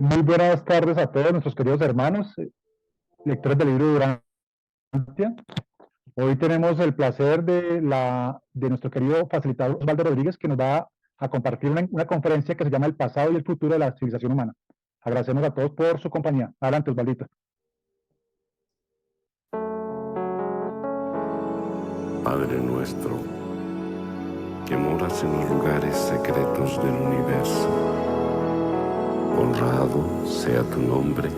Muy buenas tardes a todos nuestros queridos hermanos, lectores del libro Durantia. Hoy tenemos el placer de nuestro querido facilitador Osvaldo Rodríguez, que nos va a compartir una conferencia que se llama El pasado y el futuro de la civilización humana. Agradecemos a todos por su compañía. Adelante, Osvaldito. Padre nuestro, que moras en los lugares secretos del universo, honrado sea tu nombre,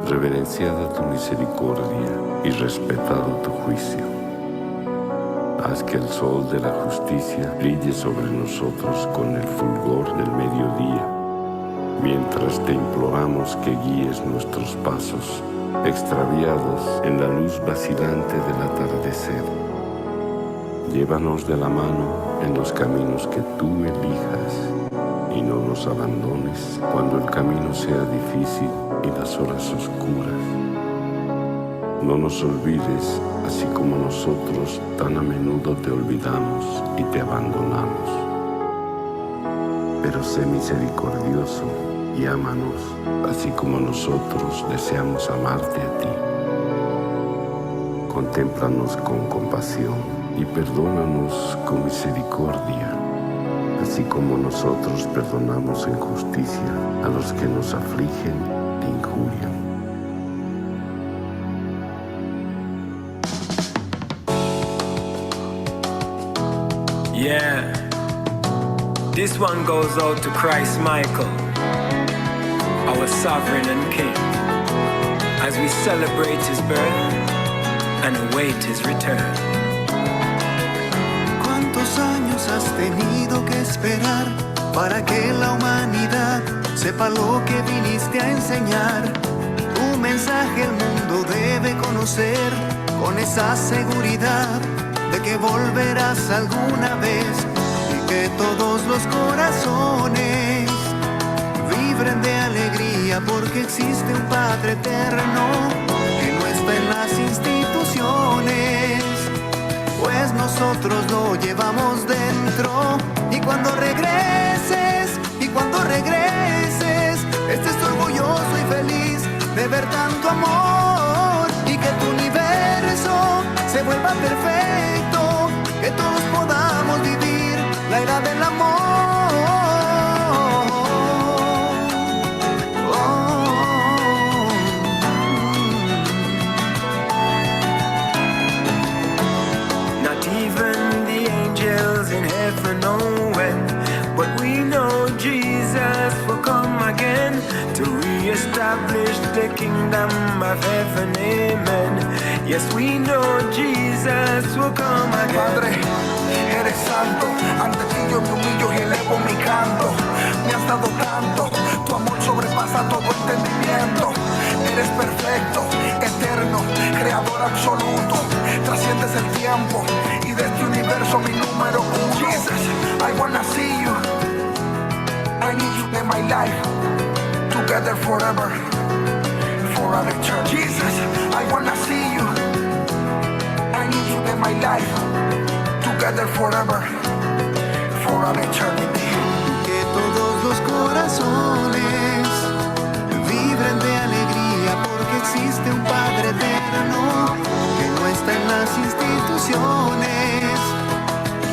reverenciada tu misericordia y respetado tu juicio. Haz que el sol de la justicia brille sobre nosotros con el fulgor del mediodía, mientras te imploramos que guíes nuestros pasos, extraviados en la luz vacilante del atardecer. Llévanos de la mano en los caminos que tú elijas y no nos abandones cuando el camino sea difícil y las horas oscuras. No nos olvides, así como nosotros tan a menudo te olvidamos y te abandonamos. Pero sé misericordioso y ámanos, así como nosotros deseamos amarte a ti. Contémplanos con compasión y perdónanos con misericordia, así como nosotros perdonamos en justicia a los que nos afligen e injurian. Yeah, this one goes out to Christ Michael, our sovereign and king, as we celebrate his birth and await his return. ¿Cuántos años has tenido que esperar para que la humanidad sepa lo que viniste a enseñar? Tu mensaje el mundo debe conocer con esa seguridad de que volverás alguna vez y que todos los corazones vibren de alegría porque existe un Padre eterno que no está en las instituciones, pues nosotros lo llevamos dentro. Y cuando regreses, estés orgulloso y feliz de ver tanto amor y que tu universo se vuelva perfecto, que todos podamos vivir la era del amor. Not even the angels in heaven know when, but we know Jesus will come again to reestablish the kingdom of heaven, amen. Yes, we know Jesus will come again. Padre, eres santo, ante ti yo me humillo y elevo mi canto. Me has dado tanto, tu amor sobrepasa todo entendimiento. Eres perfecto, eterno, creador absoluto. Trasciendes el tiempo y de este universo mi número uno. Jesus, I wanna see you. I need you in my life. Together forever, for all eternity. Jesus, I wanna see you. I need you in my life. Together forever, for all eternity. Que todos los corazones vibren de alegría porque existe un Padre eterno que no está en las instituciones,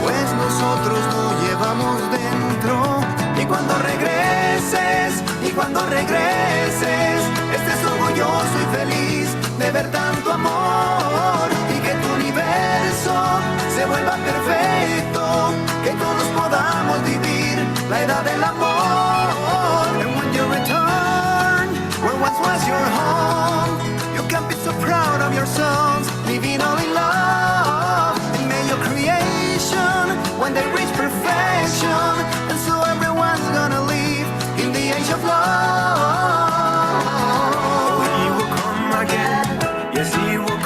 pues nosotros lo llevamos dentro. Y cuando regreses, estés orgulloso y feliz de ver tanto amor y que tu universo se vuelva perfecto, que todos podamos vivir la era del amor. And when you return, where once was your home, you can be so proud of your sons, living all in love. And may your creation, when they reach perfection, and so everyone's gonna live in the age of love. He will come again. Yes, he will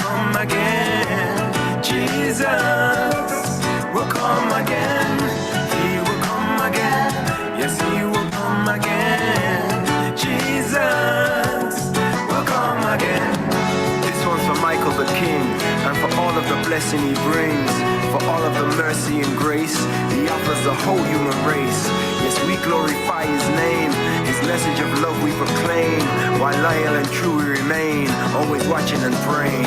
blessing he brings, for all of the mercy and grace he offers the whole human race. Yes, we glorify his name, his message of love we proclaim, while loyal and true we remain, always watching and praying.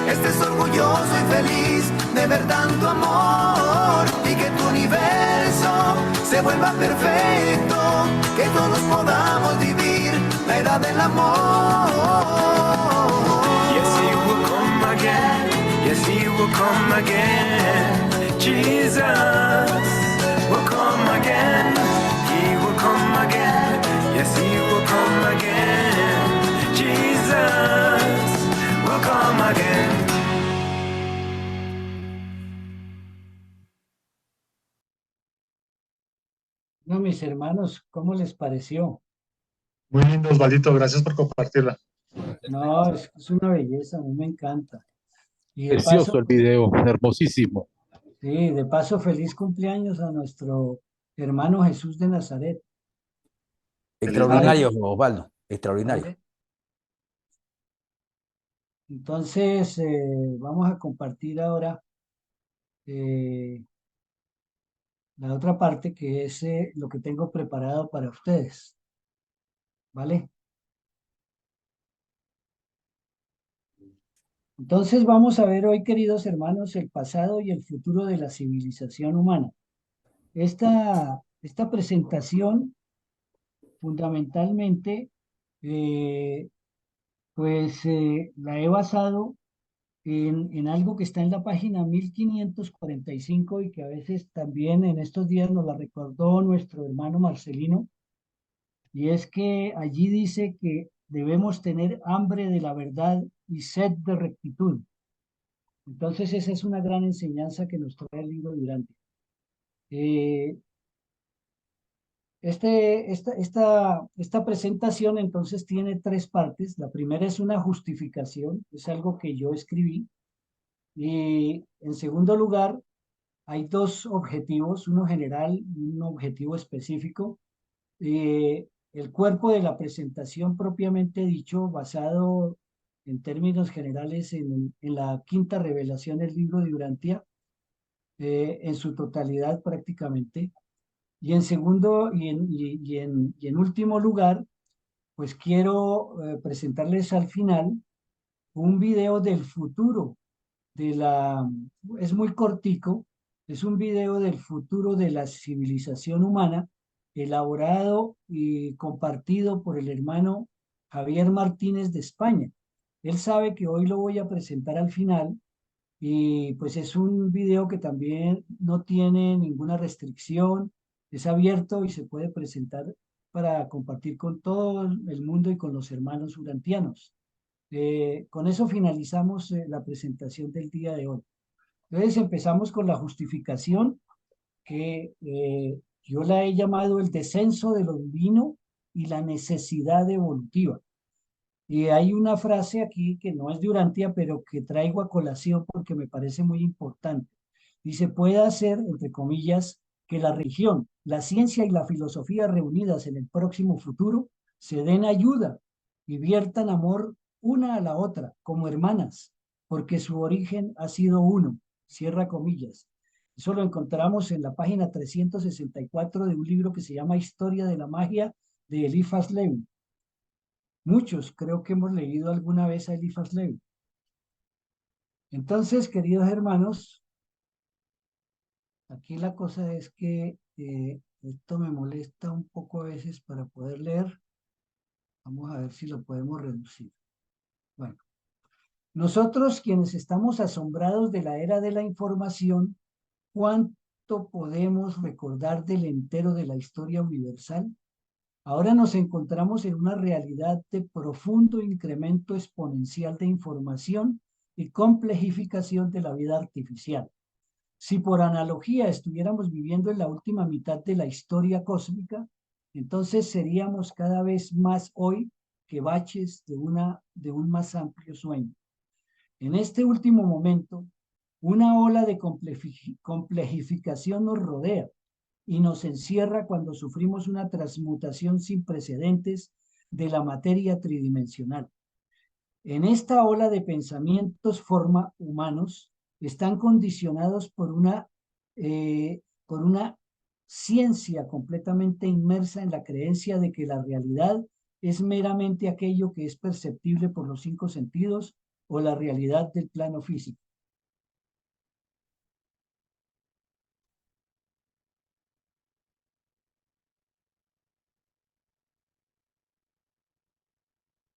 Estés orgulloso y feliz de ver tanto amor y que tu universo se vuelva perfecto, que todos podamos vivir la edad del amor. Yes, he will come again. Yes, he will come again. Jesus will come again. He will come again. Yes, he will come again. Jesus will come again. No, mis hermanos, ¿cómo les pareció? Muy lindo, Osvaldito, gracias por compartirla. No, es una belleza, a mí me encanta. Y de Precioso paso, el video, hermosísimo. sí, de paso, feliz cumpleaños a nuestro hermano Jesús de Nazaret. Extraordinario, Osvaldo, extraordinario. ¿Vale? Entonces, vamos a compartir ahora la otra parte que es lo que tengo preparado para ustedes. ¿Vale? Entonces vamos a ver hoy, queridos hermanos, el pasado y el futuro de la civilización humana. Esta presentación, fundamentalmente, la he basado en algo que está en la página 1545 y que a veces también en estos días nos la recordó nuestro hermano Marcelino, y es que allí dice que debemos tener hambre de la verdad y sed de rectitud. Entonces esa es una gran enseñanza que nos trae el libro de Durantia. Esta presentación entonces tiene tres partes. La primera es una justificación, es algo que yo escribí. Y en segundo lugar, hay dos objetivos, uno general y un objetivo específico. El cuerpo de la presentación propiamente dicho, basado en términos generales en la quinta revelación del libro de Durantia, en su totalidad prácticamente. Y en segundo y en último lugar, pues quiero presentarles al final un video del futuro es muy cortico, es un video del futuro de la civilización humana, elaborado y compartido por el hermano Javier Martínez de España. Él sabe que hoy lo voy a presentar al final y pues es un video que también no tiene ninguna restricción, es abierto y se puede presentar para compartir con todo el mundo y con los hermanos urantianos. Con eso finalizamos la presentación del día de hoy. Entonces empezamos con la justificación que yo la he llamado el descenso de lo divino y la necesidad evolutiva. Y hay una frase aquí que no es de Urantia, pero que traigo a colación porque me parece muy importante. Dice, puede hacer, entre comillas, que la religión, la ciencia y la filosofía reunidas en el próximo futuro se den ayuda y viertan amor una a la otra, como hermanas, porque su origen ha sido uno, cierra comillas. Eso lo encontramos en la página 364 de un libro que se llama Historia de la Magia de Eliphas Levi. Muchos creo que hemos leído alguna vez a Eliphas Levi. Entonces, queridos hermanos, aquí la cosa es que esto me molesta un poco a veces para poder leer. Vamos a ver si lo podemos reducir. Bueno, Nosotros quienes estamos asombrados de la era de la información, ¿cuánto podemos recordar del entero de la historia universal? Ahora nos encontramos en una realidad de profundo incremento exponencial de información y complejificación de la vida artificial. Si por analogía estuviéramos viviendo en la última mitad de la historia cósmica, entonces seríamos cada vez más hoy que baches de un más amplio sueño. En este último momento, una ola de complejificación nos rodea y nos encierra cuando sufrimos una transmutación sin precedentes de la materia tridimensional. En esta ola de pensamientos forma humanos están condicionados por una ciencia completamente inmersa en la creencia de que la realidad es meramente aquello que es perceptible por los cinco sentidos o la realidad del plano físico.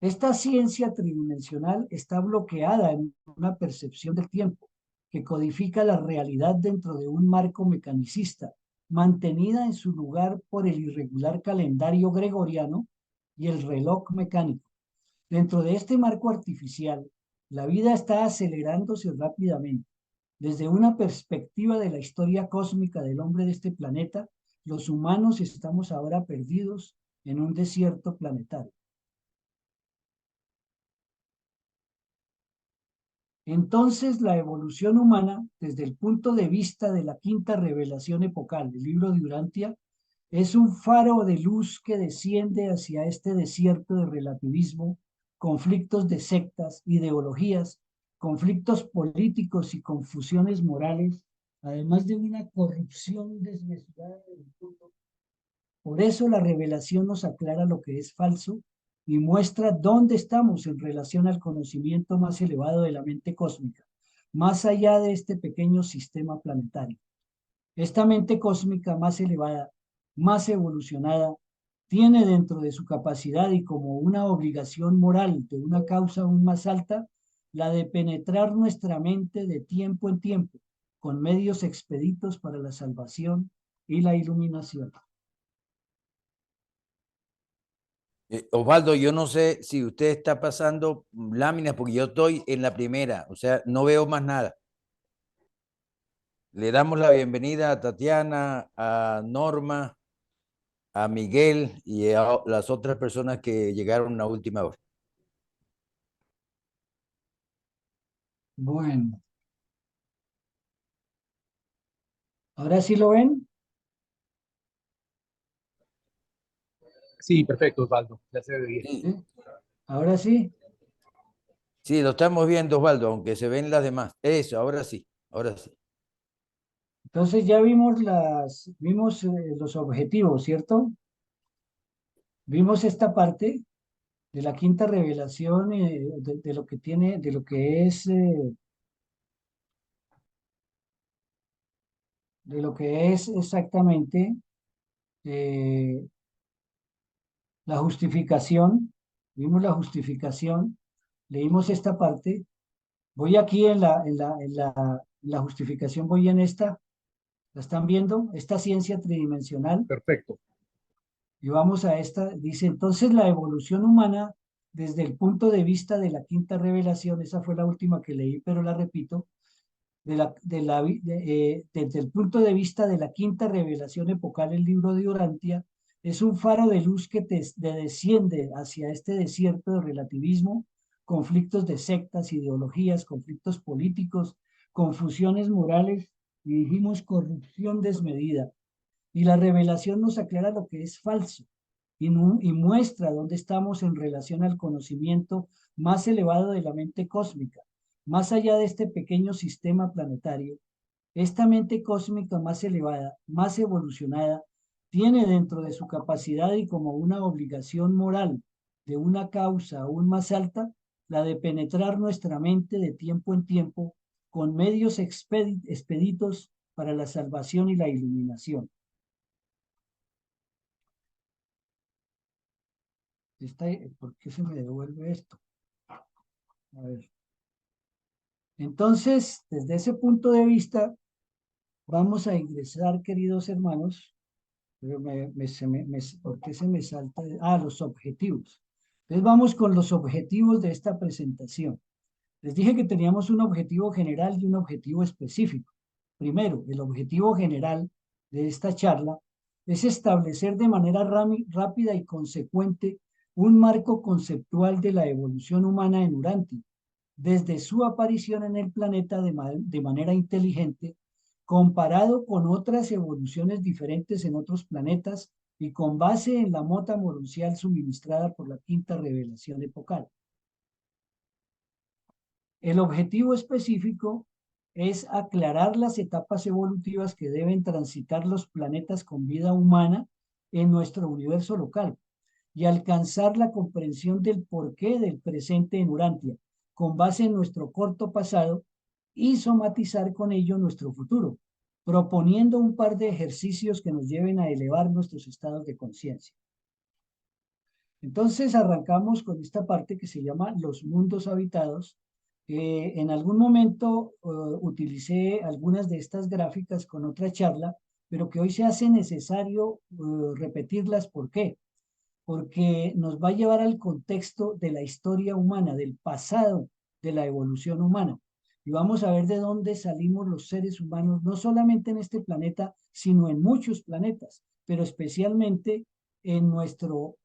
Esta ciencia tridimensional está bloqueada en una percepción del tiempo que codifica la realidad dentro de un marco mecanicista, mantenida en su lugar por el irregular calendario gregoriano y el reloj mecánico. Dentro de este marco artificial, la vida está acelerándose rápidamente. Desde una perspectiva de la historia cósmica del hombre de este planeta, los humanos estamos ahora perdidos en un desierto planetario. Entonces, la evolución humana, desde el punto de vista de la quinta revelación epocal del libro de Urantia, es un faro de luz que desciende hacia este desierto de relativismo, conflictos de sectas, ideologías, conflictos políticos y confusiones morales, además de una corrupción desmesurada del mundo. Por eso la revelación nos aclara lo que es falso y muestra dónde estamos en relación al conocimiento más elevado de la mente cósmica, más allá de este pequeño sistema planetario. Esta mente cósmica más elevada, más evolucionada, tiene dentro de su capacidad y como una obligación moral de una causa aún más alta, la de penetrar nuestra mente de tiempo en tiempo, con medios expeditos para la salvación y la iluminación. Osvaldo, yo no sé si usted está pasando láminas porque yo estoy en la primera, o sea, no veo más nada. Le damos la bienvenida a Tatiana, a Norma, a Miguel y a las otras personas que llegaron a última hora. Bueno, ¿ahora sí lo ven? Sí, perfecto, Osvaldo. Ya se ve bien. Sí, ¿Sí? ¿Ahora sí? sí, lo estamos viendo, Osvaldo, aunque se ven las demás. Eso, ahora sí, ahora sí. Entonces ya vimos los objetivos, ¿cierto? Vimos esta parte de la quinta revelación de lo que tiene, de lo que es exactamente eh, la justificación. Vimos la justificación, leímos esta parte. Voy aquí en la justificación, voy en esta. ¿La están viendo? Esta ciencia tridimensional. Perfecto. Y vamos a esta, dice, entonces la evolución humana desde el punto de vista de la quinta revelación, esa fue la última que leí, pero la repito, desde el punto de vista de la quinta revelación epocal, el libro de Urantia, es un faro de luz que desciende hacia este desierto de relativismo, conflictos de sectas, ideologías, conflictos políticos, confusiones morales y dijimos corrupción desmedida. Y la revelación nos aclara lo que es falso y muestra dónde estamos en relación al conocimiento más elevado de la mente cósmica. Más allá de este pequeño sistema planetario, esta mente cósmica más elevada, más evolucionada, tiene dentro de su capacidad y como una obligación moral de una causa aún más alta, la de penetrar nuestra mente de tiempo en tiempo con medios expeditos para la salvación y la iluminación. ¿Por qué se me devuelve esto? A ver. Entonces, desde ese punto de vista, vamos a ingresar, queridos hermanos, pero ¿por qué se me salta? Los objetivos. Entonces vamos con los objetivos de esta presentación. Les dije que teníamos un objetivo general y un objetivo específico. Primero, el objetivo general de esta charla es establecer de manera rápida y consecuente un marco conceptual de la evolución humana en Urantia, desde su aparición en el planeta de manera inteligente, comparado con otras evoluciones diferentes en otros planetas y con base en la mota moruncial suministrada por la quinta revelación epocal. El objetivo específico es aclarar las etapas evolutivas que deben transitar los planetas con vida humana en nuestro universo local y alcanzar la comprensión del porqué del presente en Urantia, con base en nuestro corto pasado y somatizar con ello nuestro futuro, proponiendo un par de ejercicios que nos lleven a elevar nuestros estados de conciencia. Entonces arrancamos con esta parte que se llama los mundos habitados. En algún momento utilicé algunas de estas gráficas con otra charla, pero que hoy se hace necesario repetirlas. ¿Por qué? Porque nos va a llevar al contexto de la historia humana, del pasado de la evolución humana. Y vamos a ver de dónde salimos los seres humanos, no solamente en este planeta, sino en muchos planetas, pero especialmente en nuestro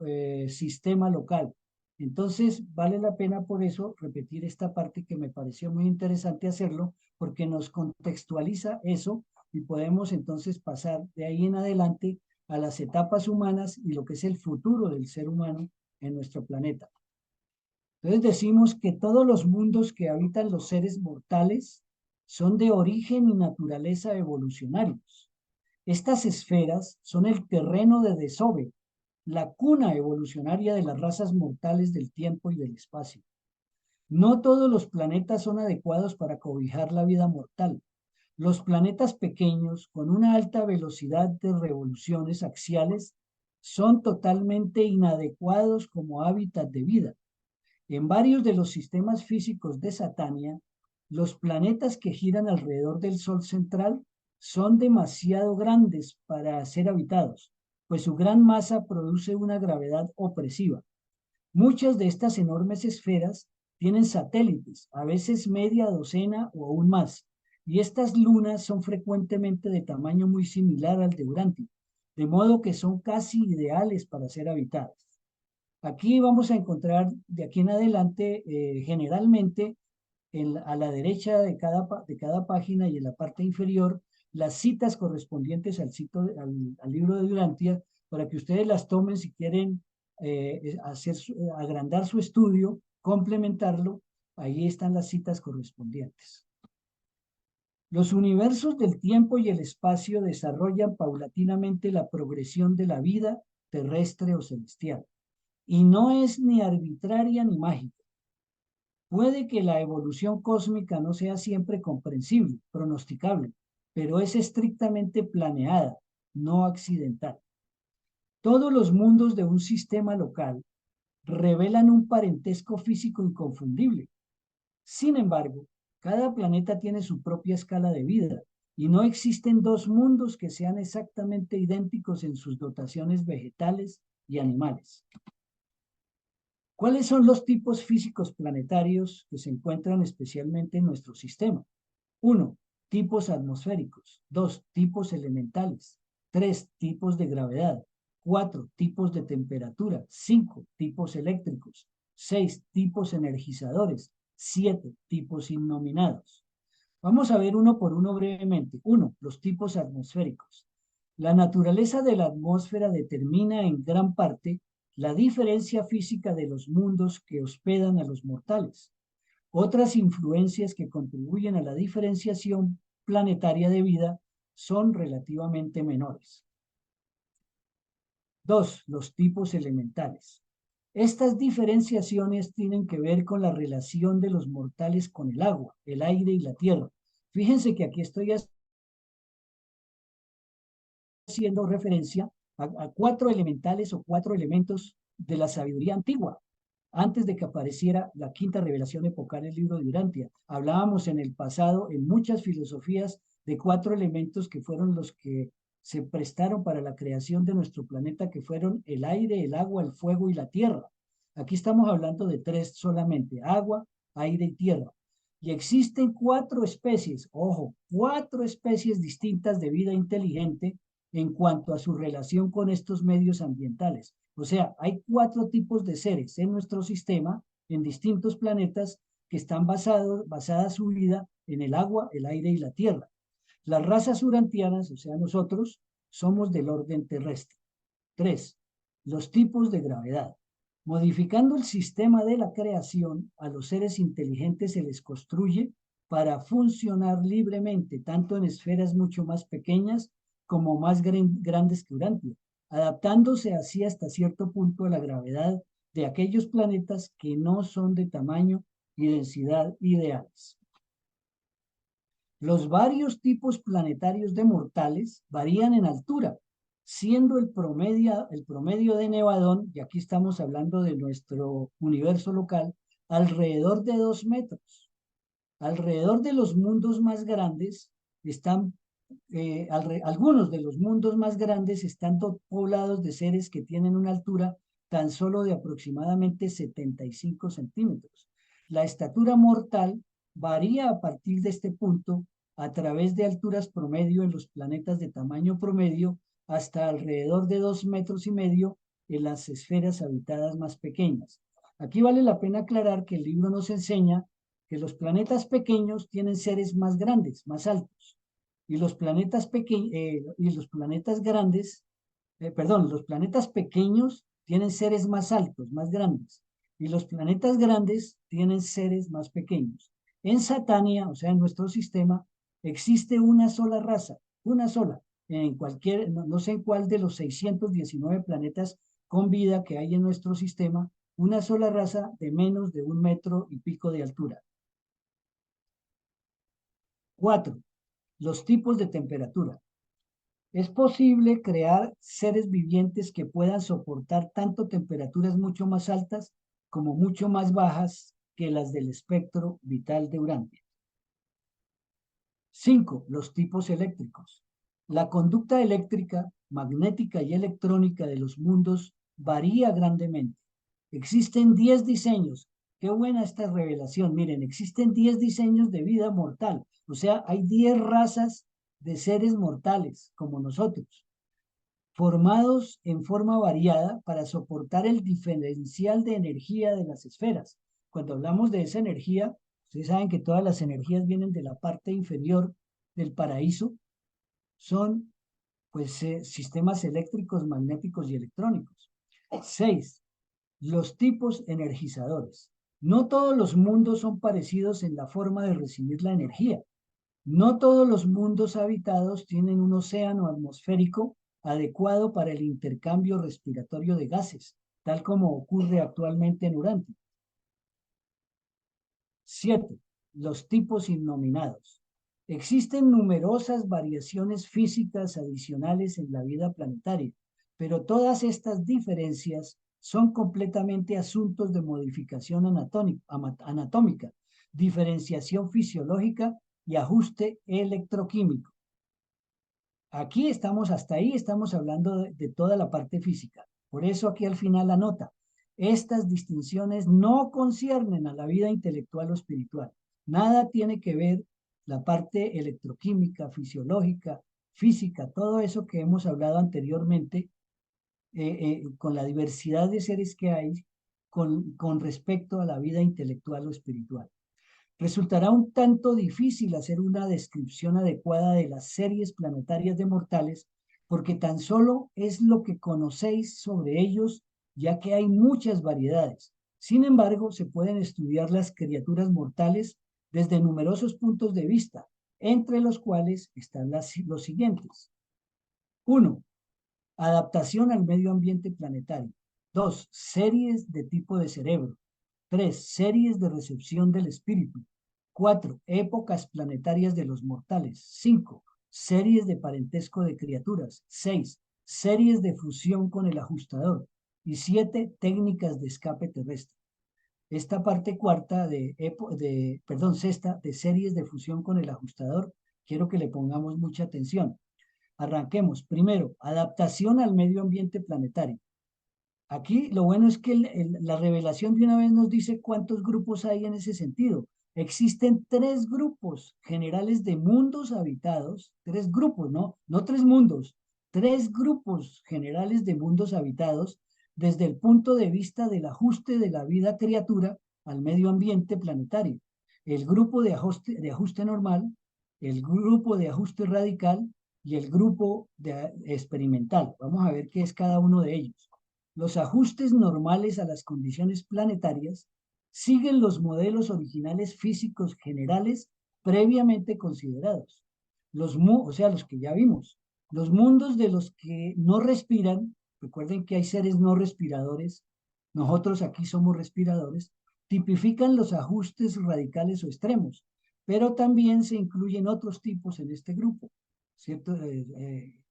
sistema local. Entonces, vale la pena por eso repetir esta parte que me pareció muy interesante hacerlo, porque nos contextualiza eso y podemos entonces pasar de ahí en adelante a las etapas humanas y lo que es el futuro del ser humano en nuestro planeta. Entonces decimos que todos los mundos que habitan los seres mortales son de origen y naturaleza evolucionarios. Estas esferas son el terreno de desove, la cuna evolucionaria de las razas mortales del tiempo y del espacio. No todos los planetas son adecuados para cobijar la vida mortal. Los planetas pequeños, con una alta velocidad de revoluciones axiales, son totalmente inadecuados como hábitat de vida. En varios de los sistemas físicos de Satania, los planetas que giran alrededor del Sol central son demasiado grandes para ser habitados, pues su gran masa produce una gravedad opresiva. Muchas de estas enormes esferas tienen satélites, a veces media docena o aún más, y estas lunas son frecuentemente de tamaño muy similar al de Urantia, de modo que son casi ideales para ser habitadas. Aquí vamos a encontrar de aquí en adelante, generalmente, a la derecha de cada página y en la parte inferior, las citas correspondientes al libro de Urantia, para que ustedes las tomen si quieren agrandar su estudio, complementarlo. Ahí están las citas correspondientes. Los universos del tiempo y el espacio desarrollan paulatinamente la progresión de la vida terrestre o celestial, y no es ni arbitraria ni mágica. Puede que la evolución cósmica no sea siempre comprensible, pronosticable, pero es estrictamente planeada, no accidental. Todos los mundos de un sistema local revelan un parentesco físico inconfundible. Sin embargo, cada planeta tiene su propia escala de vida y no existen dos mundos que sean exactamente idénticos en sus dotaciones vegetales y animales. ¿Cuáles son los tipos físicos planetarios que se encuentran especialmente en nuestro sistema? 1. Tipos atmosféricos. 2. Tipos elementales. 3. Tipos de gravedad. 4. Tipos de temperatura. 5. Tipos eléctricos. 6. Tipos energizadores. 7. Tipos innominados. Vamos a ver uno por uno brevemente. 1. Los tipos atmosféricos. La naturaleza de la atmósfera determina en gran parte la diferencia física de los mundos que hospedan a los mortales. Otras influencias que contribuyen a la diferenciación planetaria de vida son relativamente menores. 2. Los tipos elementales. Estas diferenciaciones tienen que ver con la relación de los mortales con el agua, el aire y la tierra. Fíjense que aquí estoy haciendo referencia a 4 elementales o 4 elementos de la sabiduría antigua. antes de que apareciera la quinta revelación epocal, el libro de Urantia. Hablábamos en el pasado, en muchas filosofías, de 4 elementos que fueron los que se prestaron para la creación de nuestro planeta, que fueron el aire, el agua, el fuego y la tierra. Aquí estamos hablando de 3 solamente: agua, aire y tierra. Y existen 4 especies, ojo, 4 especies distintas de vida inteligente en cuanto a su relación con estos medios ambientales. O sea, hay 4 tipos de seres en nuestro sistema, en distintos planetas, que están basada su vida en el agua, el aire y la tierra. Las razas urantianas, o sea, nosotros, somos del orden terrestre. 3. Los tipos de gravedad. Modificando el sistema de la creación, a los seres inteligentes se les construye para funcionar libremente, tanto en esferas mucho más pequeñas como más grandes que Urantia, adaptándose así hasta cierto punto a la gravedad de aquellos planetas que no son de tamaño y densidad ideales. Los varios tipos planetarios de mortales varían en altura, siendo el promedio de Nevadón, y aquí estamos hablando de nuestro universo local, alrededor de 2 metros. Alrededor de los mundos más grandes están, algunos de los mundos más grandes están poblados de seres que tienen una altura tan solo de aproximadamente 75 centímetros. La estatura mortal varía a partir de este punto a través de alturas promedio en los planetas de tamaño promedio hasta alrededor de 2,5 metros en las esferas habitadas más pequeñas. Aquí vale la pena aclarar que el libro nos enseña que los planetas pequeños tienen seres más grandes, más altos, y los planetas los planetas pequeños tienen seres más altos, más grandes, y los planetas grandes tienen seres más pequeños. En Satania, o sea, en nuestro sistema, existe una sola raza, una sola, en cualquier, no sé en cuál de los 619 planetas con vida que hay en nuestro sistema, una sola raza de menos de 1,5 metros de altura. 4. Los tipos de temperatura. Es posible crear seres vivientes que puedan soportar tanto temperaturas mucho más altas como mucho más bajas que las del espectro vital de Urantia. 5. Los tipos eléctricos. La conducta eléctrica, magnética y electrónica de los mundos varía grandemente. Existen 10 diseños. Qué buena esta revelación. Miren, existen 10 diseños de vida mortal. O sea, hay 10 razas de seres mortales como nosotros, formados en forma variada para soportar el diferencial de energía de las esferas. Cuando hablamos de esa energía, ustedes saben que todas las energías vienen de la parte inferior del paraíso, son pues sistemas eléctricos, magnéticos y electrónicos. 6. Los tipos energizadores. No todos los mundos son parecidos en la forma de recibir la energía. No todos los mundos habitados tienen un océano atmosférico adecuado para el intercambio respiratorio de gases, tal como ocurre actualmente en Urantia. 7. Los tipos innominados. Existen numerosas variaciones físicas adicionales en la vida planetaria, pero todas estas diferencias son completamente asuntos de modificación anatómica, diferenciación fisiológica y ajuste electroquímico. Aquí estamos, hasta ahí estamos hablando de toda la parte física. Por eso aquí al final la nota. Estas distinciones no conciernen a la vida intelectual o espiritual. Nada tiene que ver la parte electroquímica, fisiológica, física, todo eso que hemos hablado anteriormente, con la diversidad de seres que hay con respecto a la vida intelectual o espiritual. Resultará un tanto difícil hacer una descripción adecuada de las series planetarias de mortales, porque tan solo es lo que conocéis sobre ellos, ya que hay muchas variedades. Sin embargo, se pueden estudiar las criaturas mortales desde numerosos puntos de vista, entre los cuales están los siguientes. 1. Adaptación al medio ambiente planetario. 2. Series de tipo de cerebro. 3. Series de recepción del espíritu. 4. Épocas planetarias de los mortales. 5. Series de parentesco de criaturas. 6. Series de fusión con el ajustador. Y 7. Técnicas de escape terrestre. esta parte cuarta sexta de series de fusión con el ajustador, quiero que le pongamos mucha atención. Arranquemos. Primero, adaptación al medio ambiente planetario. Aquí lo bueno es que la revelación de una vez nos dice cuántos grupos hay en ese sentido. Existen 3 grupos generales de mundos habitados, 3 grupos, no 3 mundos, 3 grupos generales de mundos habitados desde el punto de vista del ajuste de la vida criatura al medio ambiente planetario. El grupo de ajuste normal, el grupo de ajuste radical y el grupo experimental. Vamos a ver qué es cada uno de ellos. Los ajustes normales a las condiciones planetarias siguen los modelos originales físicos generales previamente considerados. O sea, los que ya vimos. Los mundos de los que no respiran, recuerden que hay seres no respiradores, nosotros aquí somos respiradores, tipifican los ajustes radicales o extremos, pero también se incluyen otros tipos en este grupo, ¿cierto?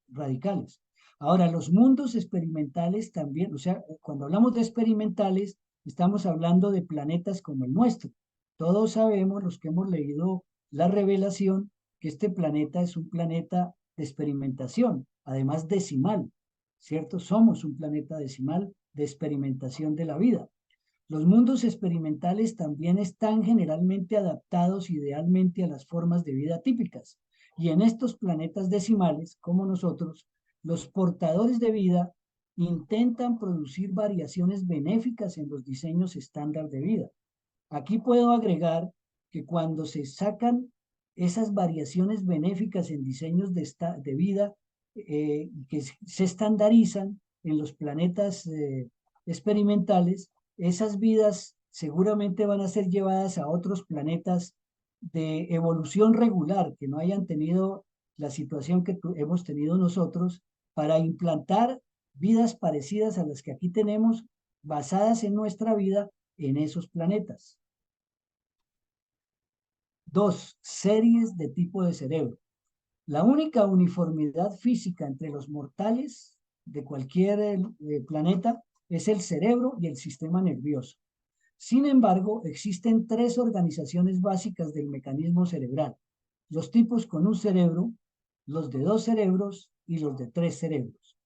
Radicales. Ahora, los mundos experimentales también, o sea, cuando hablamos de experimentales, estamos hablando de planetas como el nuestro. Todos sabemos, los que hemos leído la revelación, que este planeta es un planeta de experimentación, además decimal, ¿cierto? Somos un planeta decimal de experimentación de la vida. Los mundos experimentales también están generalmente adaptados idealmente a las formas de vida típicas. Y en estos planetas decimales, como nosotros, los portadores de vida intentan producir variaciones benéficas en los diseños estándar de vida. Aquí puedo agregar que cuando se sacan esas variaciones benéficas en diseños de vida que se estandarizan en los planetas experimentales, esas vidas seguramente van a ser llevadas a otros planetas de evolución regular, que no hayan tenido la situación que hemos tenido nosotros, para implantar vidas parecidas a las que aquí tenemos, basadas en nuestra vida en esos planetas. 2. Series de tipo de cerebro. La única uniformidad física entre los mortales de cualquier planeta es el cerebro y el sistema nervioso. Sin embargo, existen 3 organizaciones básicas del mecanismo cerebral: los tipos con un cerebro, los de 2 cerebros y los de 3 cerebros.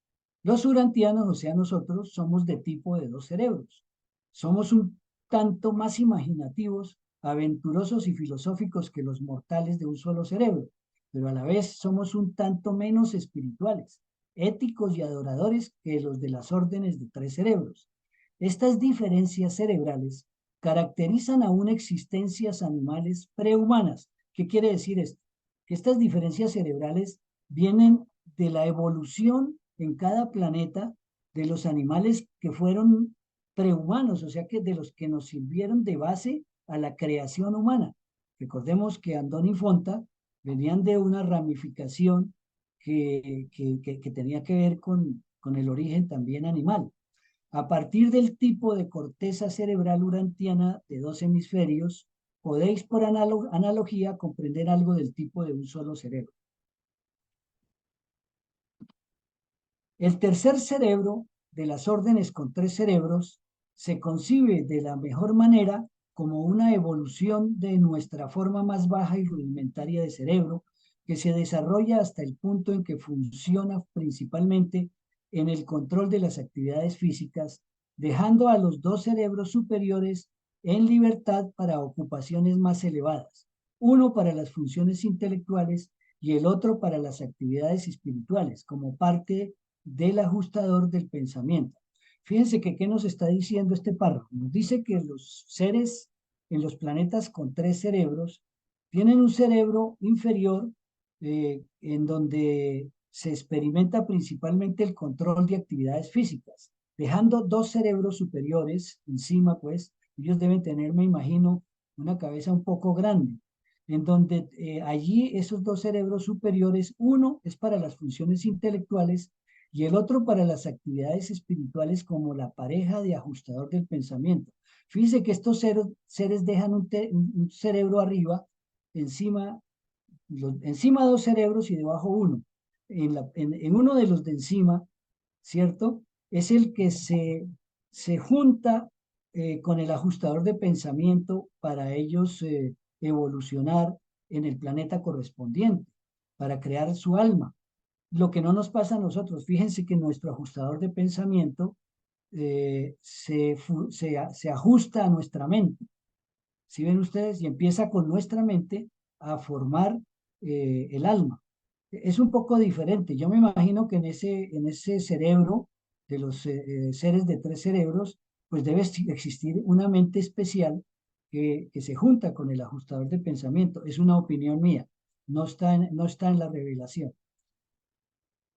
Los urantianos, o sea, nosotros, somos de tipo de 2 cerebros. Somos un tanto más imaginativos, aventurosos y filosóficos que los mortales de un solo cerebro, pero a la vez somos un tanto menos espirituales, éticos y adoradores que los de las órdenes de 3 cerebros. Estas diferencias cerebrales caracterizan aún existencias animales prehumanas. ¿Qué quiere decir esto? Que estas diferencias cerebrales vienen de la evolución en cada planeta de los animales que fueron prehumanos, o sea que de los que nos sirvieron de base a la creación humana. Recordemos que Andón y Fonta venían de una ramificación que tenía que ver con el origen también animal. A partir del tipo de corteza cerebral urantiana de 2 hemisferios, podéis por analogía comprender algo del tipo de un solo cerebro. El tercer cerebro de las órdenes con 3 cerebros se concibe de la mejor manera como una evolución de nuestra forma más baja y rudimentaria de cerebro, que se desarrolla hasta el punto en que funciona principalmente en el control de las actividades físicas, dejando a los 2 cerebros superiores en libertad para ocupaciones más elevadas, uno para las funciones intelectuales y el otro para las actividades espirituales, como parte del ajustador del pensamiento. Fíjense que ¿qué nos está diciendo este párrafo? Nos dice que los seres en los planetas con 3 cerebros tienen un cerebro inferior en donde se experimenta principalmente el control de actividades físicas, dejando 2 cerebros superiores encima, pues ellos deben tener, me imagino, una cabeza un poco grande, en donde allí esos 2 cerebros superiores, uno es para las funciones intelectuales y el otro para las actividades espirituales, como la pareja de ajustador del pensamiento. Fíjense que estos seres dejan un cerebro arriba, encima 2 cerebros y debajo uno. En uno de los de encima, ¿cierto? Es el que se junta con el ajustador de pensamiento para ellos evolucionar en el planeta correspondiente, para crear su alma. Lo que no nos pasa a nosotros, fíjense que nuestro ajustador de pensamiento se ajusta a nuestra mente. ¿Sí ven ustedes? Y empieza con nuestra mente a formar el alma. Es un poco diferente. Yo me imagino que en ese cerebro de los seres de 3 cerebros, pues debe existir una mente especial que se junta con el ajustador de pensamiento. Es una opinión mía, no está en la revelación.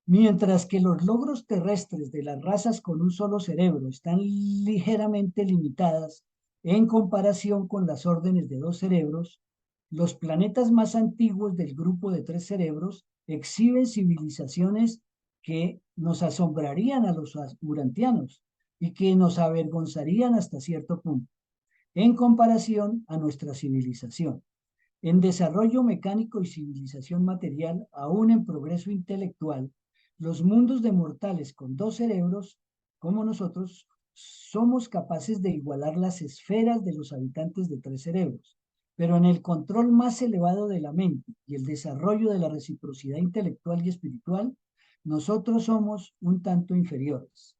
Mientras que los logros terrestres de las razas con un solo cerebro están ligeramente limitadas en comparación con las órdenes de 2 cerebros, los planetas más antiguos del grupo de 3 cerebros exhiben civilizaciones que nos asombrarían a los urantianos y que nos avergonzarían hasta cierto punto, en comparación a nuestra civilización. En desarrollo mecánico y civilización material, aún en progreso intelectual, los mundos de mortales con 2 cerebros, como nosotros, somos capaces de igualar las esferas de los habitantes de 3 cerebros. Pero en el control más elevado de la mente y el desarrollo de la reciprocidad intelectual y espiritual, nosotros somos un tanto inferiores.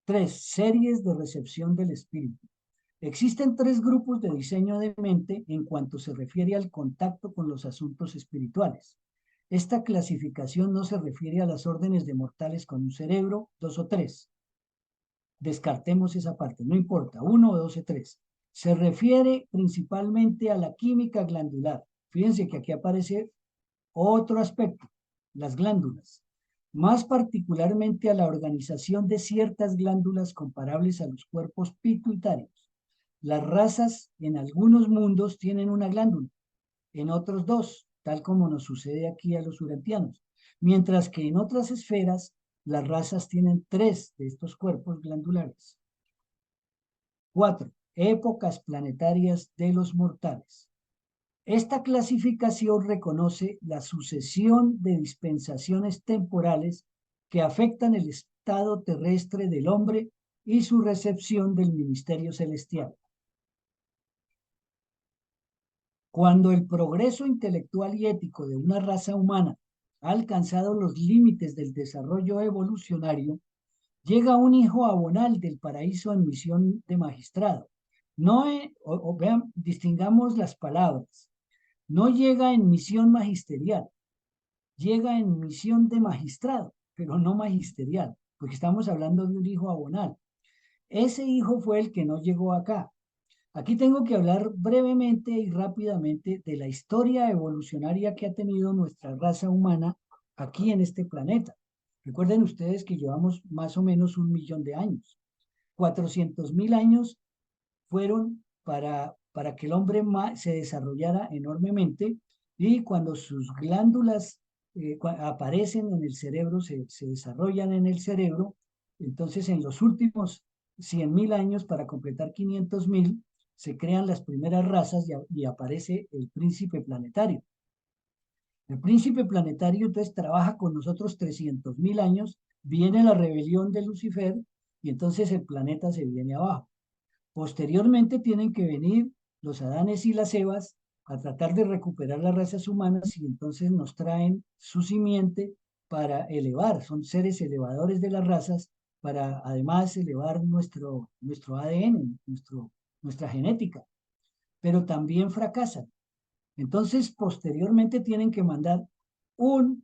3. Series de recepción del espíritu. Existen 3 grupos de diseño de mente en cuanto se refiere al contacto con los asuntos espirituales. Esta clasificación no se refiere a las órdenes de mortales con un cerebro, 2 o 3. Descartemos esa parte, no importa, 1 o 2 o 3. Se refiere principalmente a la química glandular. Fíjense que aquí aparece otro aspecto, las glándulas. Más particularmente a la organización de ciertas glándulas comparables a los cuerpos pituitarios. Las razas en algunos mundos tienen una glándula, en otros 2, tal como nos sucede aquí a los urantianos, mientras que en otras esferas las razas tienen 3 de estos cuerpos glandulares. 4. Épocas planetarias de los mortales. Esta clasificación reconoce la sucesión de dispensaciones temporales que afectan el estado terrestre del hombre y su recepción del ministerio celestial. Cuando el progreso intelectual y ético de una raza humana ha alcanzado los límites del desarrollo evolucionario, llega un hijo abonal del paraíso en misión de magistrado. Vean, distingamos las palabras. No llega en misión magisterial, llega en misión de magistrado, pero no magisterial, porque estamos hablando de un hijo abonal. Ese hijo fue el que no llegó acá. Aquí tengo que hablar brevemente y rápidamente de la historia evolucionaria que ha tenido nuestra raza humana aquí en este planeta. Recuerden ustedes que llevamos más o menos 1 millón de años. 400.000 años fueron para que el hombre se desarrollara enormemente, y cuando sus glándulas aparecen en el cerebro, se desarrollan en el cerebro, entonces en los últimos 100.000 años, para completar 500.000, se crean las primeras razas y aparece el príncipe planetario. El príncipe planetario entonces trabaja con nosotros 300.000 años, viene la rebelión de Lucifer y entonces el planeta se viene abajo. Posteriormente tienen que venir los Adanes y las Evas a tratar de recuperar las razas humanas, y entonces nos traen su simiente para elevar, son seres elevadores de las razas, para además elevar nuestro ADN, nuestra genética, pero también fracasan. Entonces, posteriormente tienen que mandar otro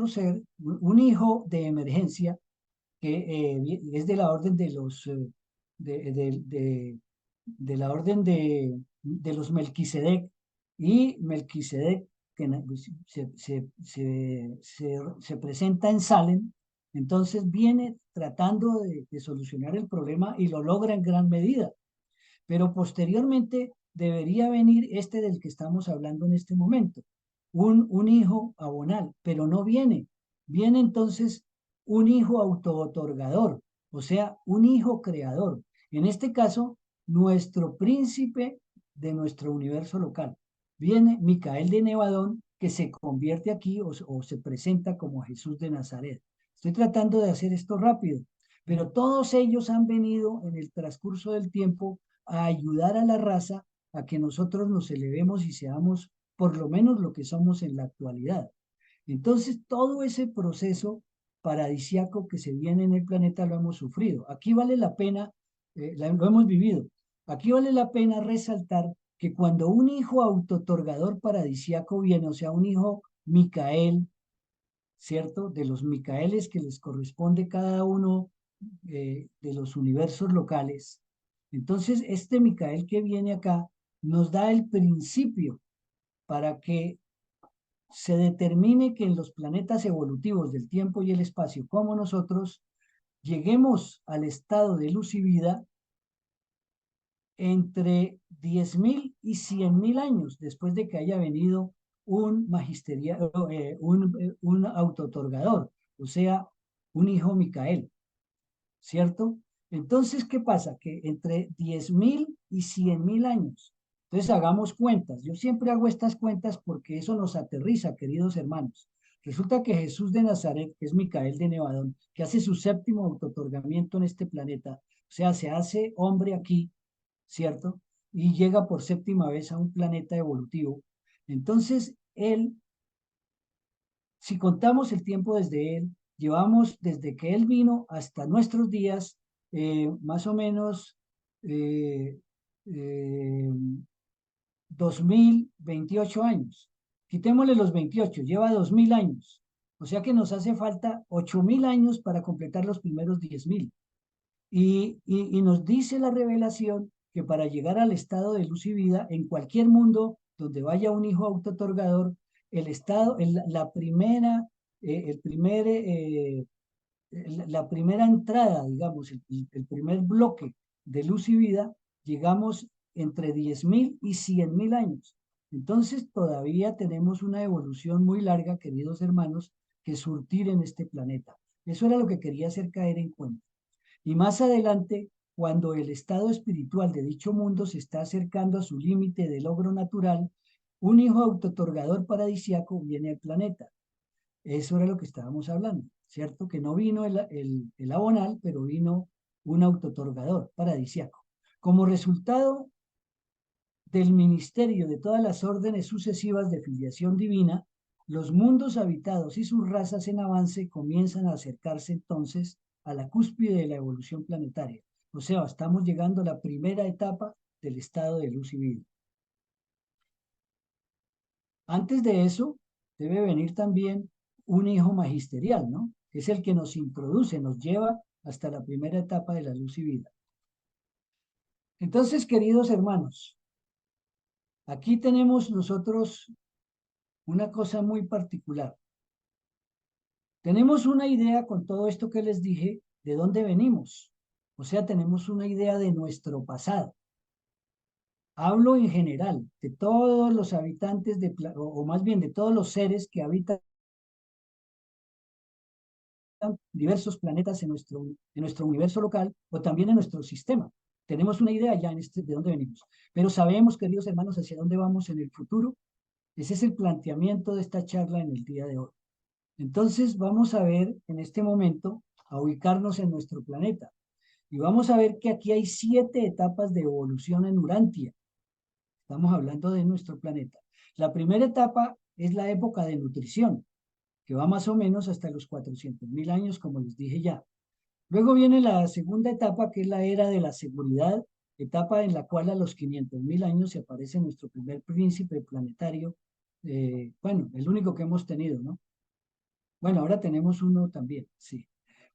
ser, un hijo de emergencia, que es de la orden de los la orden de los Melquisedec, y Melquisedec que se presenta en Salem, entonces viene tratando de solucionar el problema y lo logra en gran medida. Pero posteriormente debería venir este del que estamos hablando en este momento, un hijo abonal, pero no viene. Viene entonces un hijo autootorgador, o sea, un hijo creador. En este caso, nuestro príncipe de nuestro universo local. Viene Micael de Nevadón, que se convierte aquí o se presenta como Jesús de Nazaret. Estoy tratando de hacer esto rápido, pero todos ellos han venido en el transcurso del tiempo a ayudar a la raza a que nosotros nos elevemos y seamos por lo menos lo que somos en la actualidad. Entonces, todo ese proceso paradisiaco que se viene en el planeta lo hemos sufrido. Aquí vale la pena, lo hemos vivido. Aquí vale la pena resaltar que cuando un hijo autotorgador paradisiaco viene, o sea, un hijo Micael, ¿cierto? De los Micaeles que les corresponde cada uno de los universos locales. Entonces, este Micael que viene acá nos da el principio para que se determine que en los planetas evolutivos del tiempo y el espacio, como nosotros, lleguemos al estado de luz y vida entre 10.000 y 100.000 años después de que haya venido un un autotorgador, o sea, un hijo Micael, ¿cierto? Entonces, ¿qué pasa? Que entre 10.000 y 100.000 años. Entonces, hagamos cuentas. Yo siempre hago estas cuentas porque eso nos aterriza, queridos hermanos. Resulta que Jesús de Nazaret, que es Micael de Nevadón, que hace su séptimo autotorgamiento en este planeta, o sea, se hace hombre aquí, ¿cierto? Y llega por séptima vez a un planeta evolutivo. Entonces, él, si contamos el tiempo desde él, llevamos desde que él vino hasta nuestros días, más o menos 2028 años. Quitémosle los 28, lleva 2000 años. O sea que nos hace falta 8000 años para completar los primeros 10.000. Y nos dice la revelación que para llegar al estado de luz y vida, en cualquier mundo donde vaya un hijo autotorgador, el estado, la primera entrada, digamos, el primer bloque de luz y vida, llegamos entre 10.000 y 100.000 años. Entonces todavía tenemos una evolución muy larga, queridos hermanos, que surtir en este planeta. Eso era lo que quería hacer caer en cuenta. Y más adelante, cuando el estado espiritual de dicho mundo se está acercando a su límite de logro natural, un hijo autotorgador paradisiaco viene al planeta. Eso era lo que estábamos hablando, ¿cierto? Que no vino el abonal, pero vino un autotorgador paradisiaco. Como resultado del ministerio de todas las órdenes sucesivas de filiación divina, los mundos habitados y sus razas en avance comienzan a acercarse entonces a la cúspide de la evolución planetaria. O sea, estamos llegando a la primera etapa del estado de luz y vida. Antes de eso, debe venir también un hijo magisterial, ¿no? Es el que nos introduce, nos lleva hasta la primera etapa de la luz y vida. Entonces, queridos hermanos, aquí tenemos nosotros una cosa muy particular. Tenemos una idea con todo esto que les dije de dónde venimos. O sea, tenemos una idea de nuestro pasado. Hablo en general de todos los habitantes, o más bien de todos los seres que habitan diversos planetas en nuestro universo local o también en nuestro sistema. Tenemos una idea ya de dónde venimos. Pero sabemos, queridos hermanos, hacia dónde vamos en el futuro. Ese es el planteamiento de esta charla en el día de hoy. Entonces vamos a ver en este momento a ubicarnos en nuestro planeta. Y vamos a ver que aquí hay 7 etapas de evolución en Urantia. Estamos hablando de nuestro planeta. La primera etapa es la época de nutrición, que va más o menos hasta los 400.000 años, como les dije ya. Luego viene la segunda etapa, que es la era de la seguridad, etapa en la cual a los 500.000 años se aparece nuestro primer príncipe planetario, bueno, el único que hemos tenido, ¿no? Bueno, ahora tenemos uno también, sí.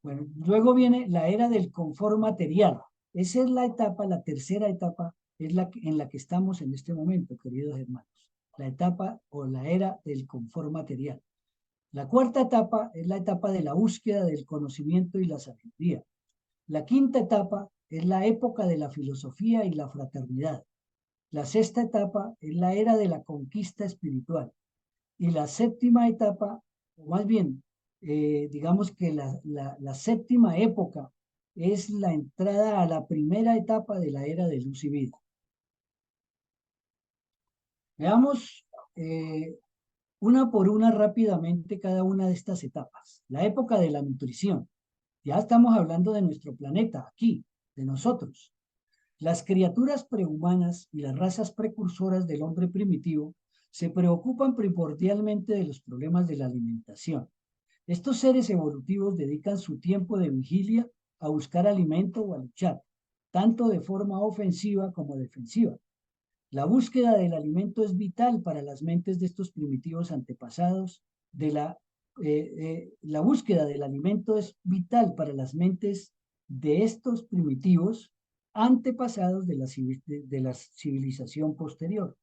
Bueno, luego viene la era del confort material. Esa es la etapa, la tercera etapa, es en la que estamos en este momento, queridos hermanos. La etapa o la era del confort material. La cuarta etapa es la etapa de la búsqueda del conocimiento y la sabiduría. La quinta etapa es la época de la filosofía y la fraternidad. La sexta etapa es la era de la conquista espiritual. Y la séptima etapa, o más bien, digamos que la séptima época es la entrada a la primera etapa de la era de luz y vida. Veamos una por una rápidamente cada una de estas etapas. La época de la nutrición. Ya estamos hablando de nuestro planeta, aquí, de nosotros. Las criaturas prehumanas y las razas precursoras del hombre primitivo se preocupan primordialmente de los problemas de la alimentación. Estos seres evolutivos dedican su tiempo de vigilia a buscar alimento o a luchar, tanto de forma ofensiva como defensiva. La búsqueda del alimento es vital para las mentes de estos primitivos antepasados. La búsqueda del alimento es vital para las mentes de estos primitivos antepasados de la civilización posterior.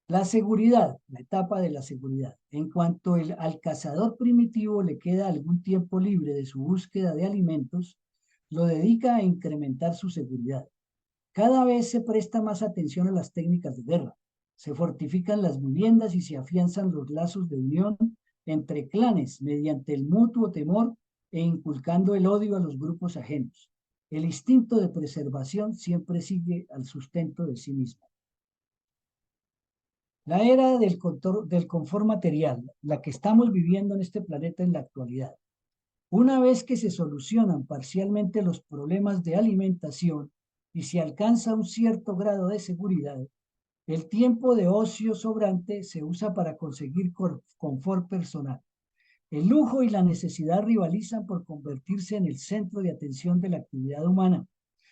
La seguridad, la etapa de la seguridad. En cuanto al cazador primitivo le queda algún tiempo libre de su búsqueda de alimentos, lo dedica a incrementar su seguridad. Cada vez se presta más atención a las técnicas de guerra. Se fortifican las viviendas y se afianzan los lazos de unión entre clanes mediante el mutuo temor e inculcando el odio a los grupos ajenos. El instinto de preservación siempre sigue al sustento de sí mismo. La era del confort material, la que estamos viviendo en este planeta en la actualidad. Una vez que se solucionan parcialmente los problemas de alimentación y se alcanza un cierto grado de seguridad, el tiempo de ocio sobrante se usa para conseguir confort personal. El lujo y la necesidad rivalizan por convertirse en el centro de atención de la actividad humana.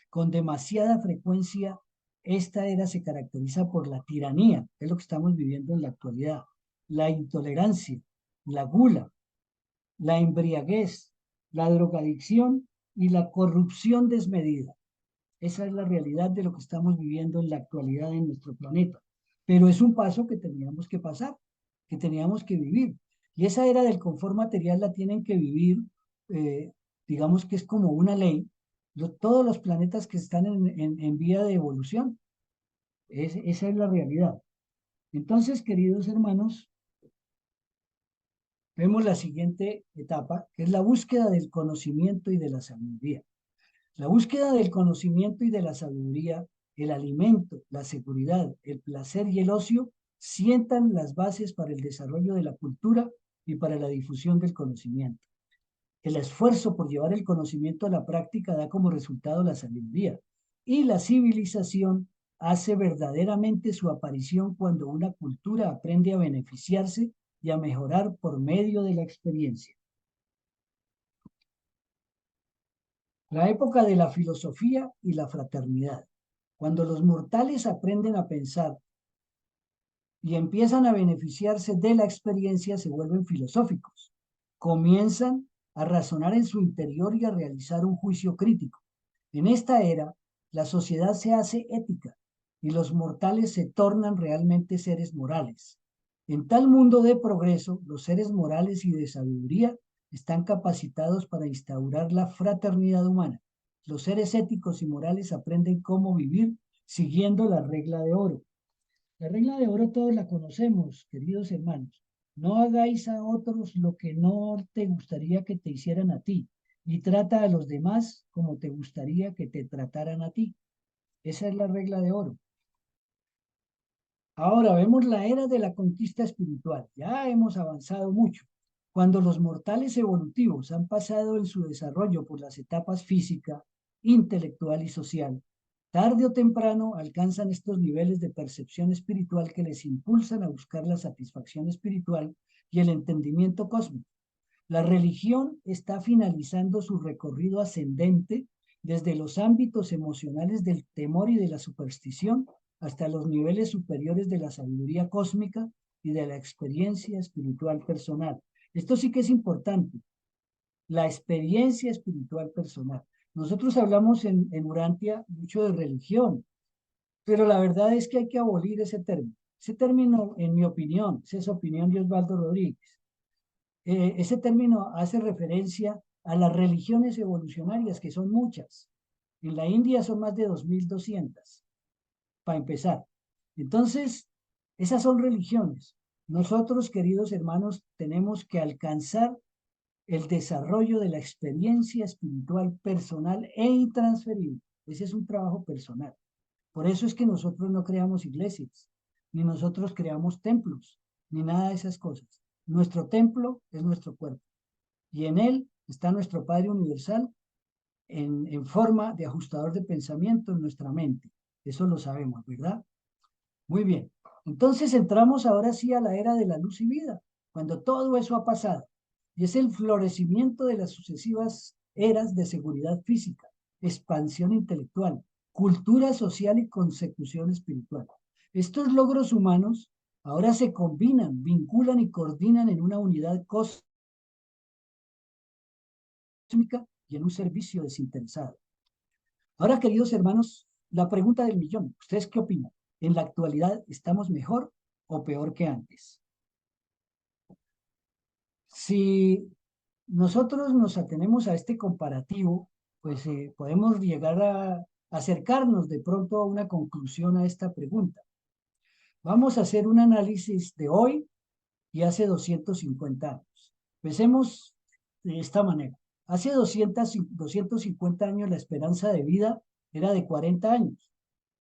Con demasiada frecuencia, esta era se caracteriza por la tiranía, que es lo que estamos viviendo en la actualidad, la intolerancia, la gula, la embriaguez, la drogadicción y la corrupción desmedida. Esa es la realidad de lo que estamos viviendo en la actualidad en nuestro planeta. Pero es un paso que teníamos que pasar, que teníamos que vivir. Y esa era del confort material la tienen que vivir, digamos que es como una ley, todos los planetas que están en vía de evolución. Esa es la realidad. Entonces, queridos hermanos, vemos la siguiente etapa, que es la búsqueda del conocimiento y de la sabiduría. La búsqueda del conocimiento y de la sabiduría, el alimento, la seguridad, el placer y el ocio sientan las bases para el desarrollo de la cultura y para la difusión del conocimiento. El esfuerzo por llevar el conocimiento a la práctica da como resultado la sabiduría, y la civilización hace verdaderamente su aparición cuando una cultura aprende a beneficiarse y a mejorar por medio de la experiencia. La época de la filosofía y la fraternidad. Cuando los mortales aprenden a pensar y empiezan a beneficiarse de la experiencia, se vuelven filosóficos. Comienzan a razonar en su interior y a realizar un juicio crítico. En esta era, la sociedad se hace ética y los mortales se tornan realmente seres morales. En tal mundo de progreso, los seres morales y de sabiduría están capacitados para instaurar la fraternidad humana. Los seres éticos y morales aprenden cómo vivir siguiendo la regla de oro. La regla de oro todos la conocemos, queridos hermanos. No hagáis a otros lo que no te gustaría que te hicieran a ti, y trata a los demás como te gustaría que te trataran a ti. Esa es la regla de oro. Ahora vemos la era de la conquista espiritual. Ya hemos avanzado mucho. Cuando los mortales evolutivos han pasado en su desarrollo por las etapas física, intelectual y social, tarde o temprano alcanzan estos niveles de percepción espiritual que les impulsan a buscar la satisfacción espiritual y el entendimiento cósmico. La religión está finalizando su recorrido ascendente desde los ámbitos emocionales del temor y de la superstición hasta los niveles superiores de la sabiduría cósmica y de la experiencia espiritual personal. Esto sí que es importante, la experiencia espiritual personal. Nosotros hablamos en Urantia mucho de religión, pero la verdad es que hay que abolir ese término. Ese término, en mi opinión, esa es opinión de Osvaldo Rodríguez, ese término hace referencia a las religiones evolucionarias, que son muchas. En la India son más de 2.200, para empezar. Entonces, esas son religiones. Nosotros, queridos hermanos, tenemos que alcanzar el desarrollo de la experiencia espiritual personal e intransferible. Ese es un trabajo personal. Por eso es que nosotros no creamos iglesias, ni nosotros creamos templos. ni nada de esas cosas. Nuestro templo es nuestro cuerpo y en él está nuestro Padre Universal en forma de ajustador de pensamiento en nuestra mente. Eso lo sabemos, ¿verdad? Muy bien. Entonces entramos ahora sí a la era de la luz y vida, cuando todo eso ha pasado. Y es el florecimiento de las sucesivas eras de seguridad física, expansión intelectual, cultura social y consecución espiritual. Estos logros humanos ahora se combinan, vinculan y coordinan en una unidad cósmica y en un servicio desinteresado. Ahora, queridos hermanos, la pregunta del millón, ¿ustedes qué opinan? ¿En la actualidad estamos mejor o peor que antes? Si nosotros nos atenemos a este comparativo, pues podemos llegar a acercarnos de pronto a una conclusión a esta pregunta. Vamos a hacer un análisis de hoy y hace 250 años. Empecemos de esta manera. Hace 250 años la esperanza de vida era de 40 años.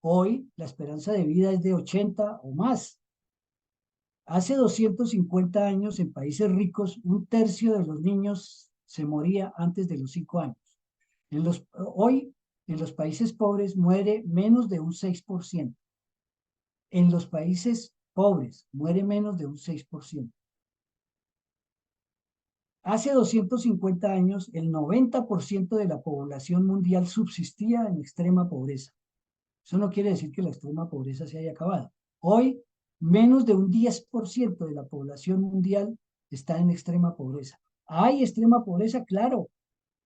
Hoy la esperanza de vida es de 80 o más. Hace 250 años en países ricos, un tercio de los niños se moría antes de los 5 años. Hoy en los países pobres muere menos de un 6%. En los países pobres muere menos de un 6%. Hace 250 años, el 90% de la población mundial subsistía en extrema pobreza. Eso no quiere decir que la extrema pobreza se haya acabado. Hoy, menos de un 10% de la población mundial está en extrema pobreza. ¿Hay extrema pobreza? Claro.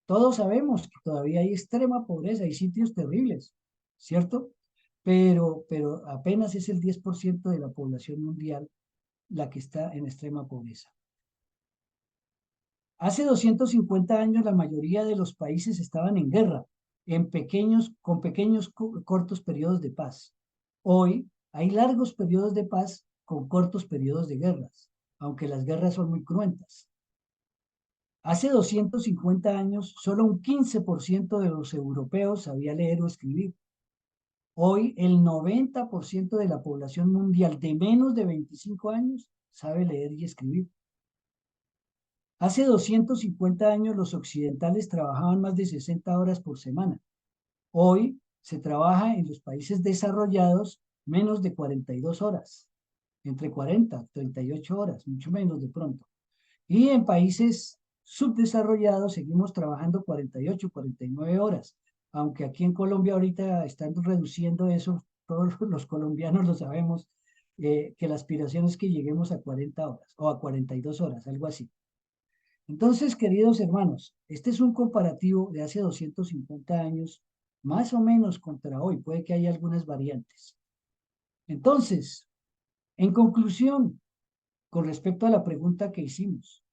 Todos sabemos que todavía hay extrema pobreza, hay sitios terribles, ¿cierto? Pero apenas es el 10% de la población mundial la que está en extrema pobreza. Hace 250 años la mayoría de los países estaban en guerra, con pequeños cortos periodos de paz. Hoy hay largos periodos de paz con cortos periodos de guerras, aunque las guerras son muy cruentas. Hace 250 años solo un 15% de los europeos sabía leer o escribir. Hoy el 90% de la población mundial de menos de 25 años sabe leer y escribir. Hace 250 años los occidentales trabajaban más de 60 horas por semana. Hoy se trabaja en los países desarrollados menos de 42 horas, entre 40 y 38 horas, mucho menos de pronto. Y en países subdesarrollados seguimos trabajando 48, 49 horas, aunque aquí en Colombia ahorita están reduciendo eso, todos los colombianos lo sabemos, que la aspiración es que lleguemos a 40 horas o a 42 horas, algo así. Entonces, queridos hermanos, este es un comparativo de hace 250 años, más o menos contra hoy, puede que haya algunas variantes. Entonces, en conclusión, con respecto a la pregunta que hicimos,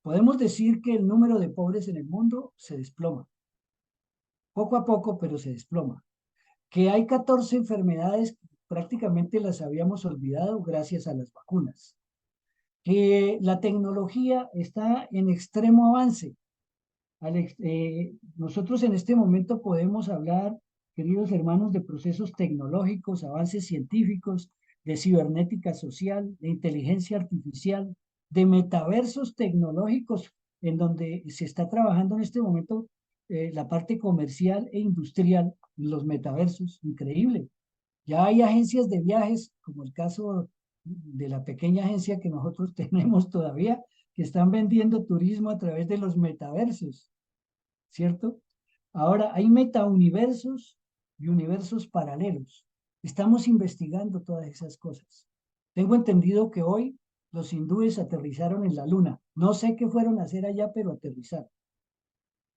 podemos decir que el número de pobres en el mundo se desploma. Poco a poco, pero se desploma. Que hay 14 enfermedades, prácticamente las habíamos olvidado gracias a las vacunas. Que la tecnología está en extremo avance. Nosotros en este momento podemos hablar, queridos hermanos, de procesos tecnológicos, avances científicos, de cibernética social, de inteligencia artificial, de metaversos tecnológicos, en donde se está trabajando en este momento la parte comercial e industrial, los metaversos, increíble. Ya hay agencias de viajes, como el caso de la pequeña agencia que nosotros tenemos todavía, que están vendiendo turismo a través de los metaversos, ¿cierto? Ahora, hay metauniversos y universos paralelos. Estamos investigando todas esas cosas. Tengo entendido que hoy los hindúes aterrizaron en la luna. No sé qué fueron a hacer allá, pero aterrizaron.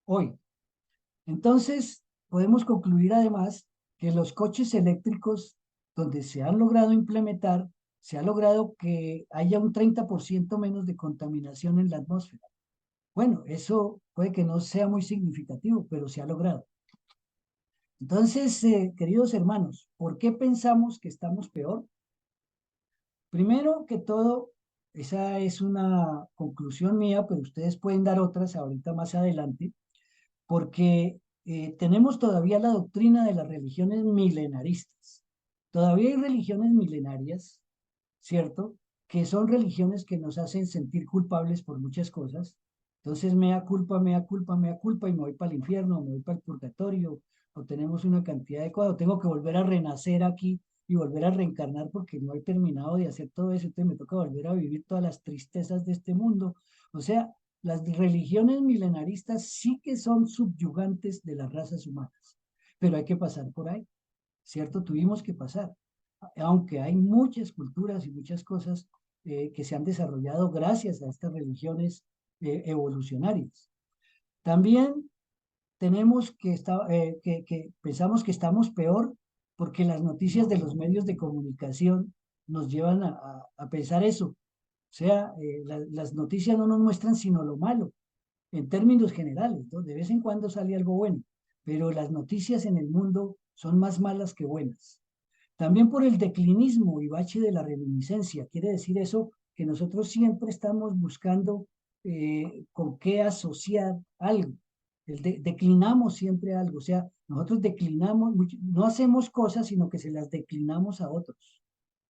Hoy. Entonces, podemos concluir además que los coches eléctricos, donde se han logrado implementar, se ha logrado que haya un 30% menos de contaminación en la atmósfera. Bueno, eso puede que no sea muy significativo, pero se ha logrado. Entonces, queridos hermanos, ¿por qué pensamos que estamos peor? Primero que todo, esa es una conclusión mía, pero ustedes pueden dar otras ahorita más adelante, porque tenemos todavía la doctrina de las religiones milenaristas. Todavía hay religiones milenarias, ¿cierto?, que son religiones que nos hacen sentir culpables por muchas cosas. Entonces, mea culpa, mea culpa, mea culpa, y me voy para el infierno, o me voy para el purgatorio, o tenemos una cantidad de cosas, o tengo que volver a renacer aquí y volver a reencarnar porque no he terminado de hacer todo eso, entonces me toca volver a vivir todas las tristezas de este mundo. O sea, las religiones milenaristas sí que son subyugantes de las razas humanas, pero hay que pasar por ahí, ¿cierto? Tuvimos que pasar, aunque hay muchas culturas y muchas cosas que se han desarrollado gracias a estas religiones evolucionarias. También tenemos que pensamos que estamos peor porque las noticias de los medios de comunicación nos llevan a pensar eso. O sea, las noticias no nos muestran sino lo malo, en términos generales, ¿no? De vez en cuando sale algo bueno, pero las noticias en el mundo son más malas que buenas. También por el declinismo y bache de la reminiscencia. Quiere decir eso que nosotros siempre estamos buscando con qué asociar algo. Declinamos siempre algo, o sea, nosotros declinamos, no hacemos cosas, sino que se las declinamos a otros.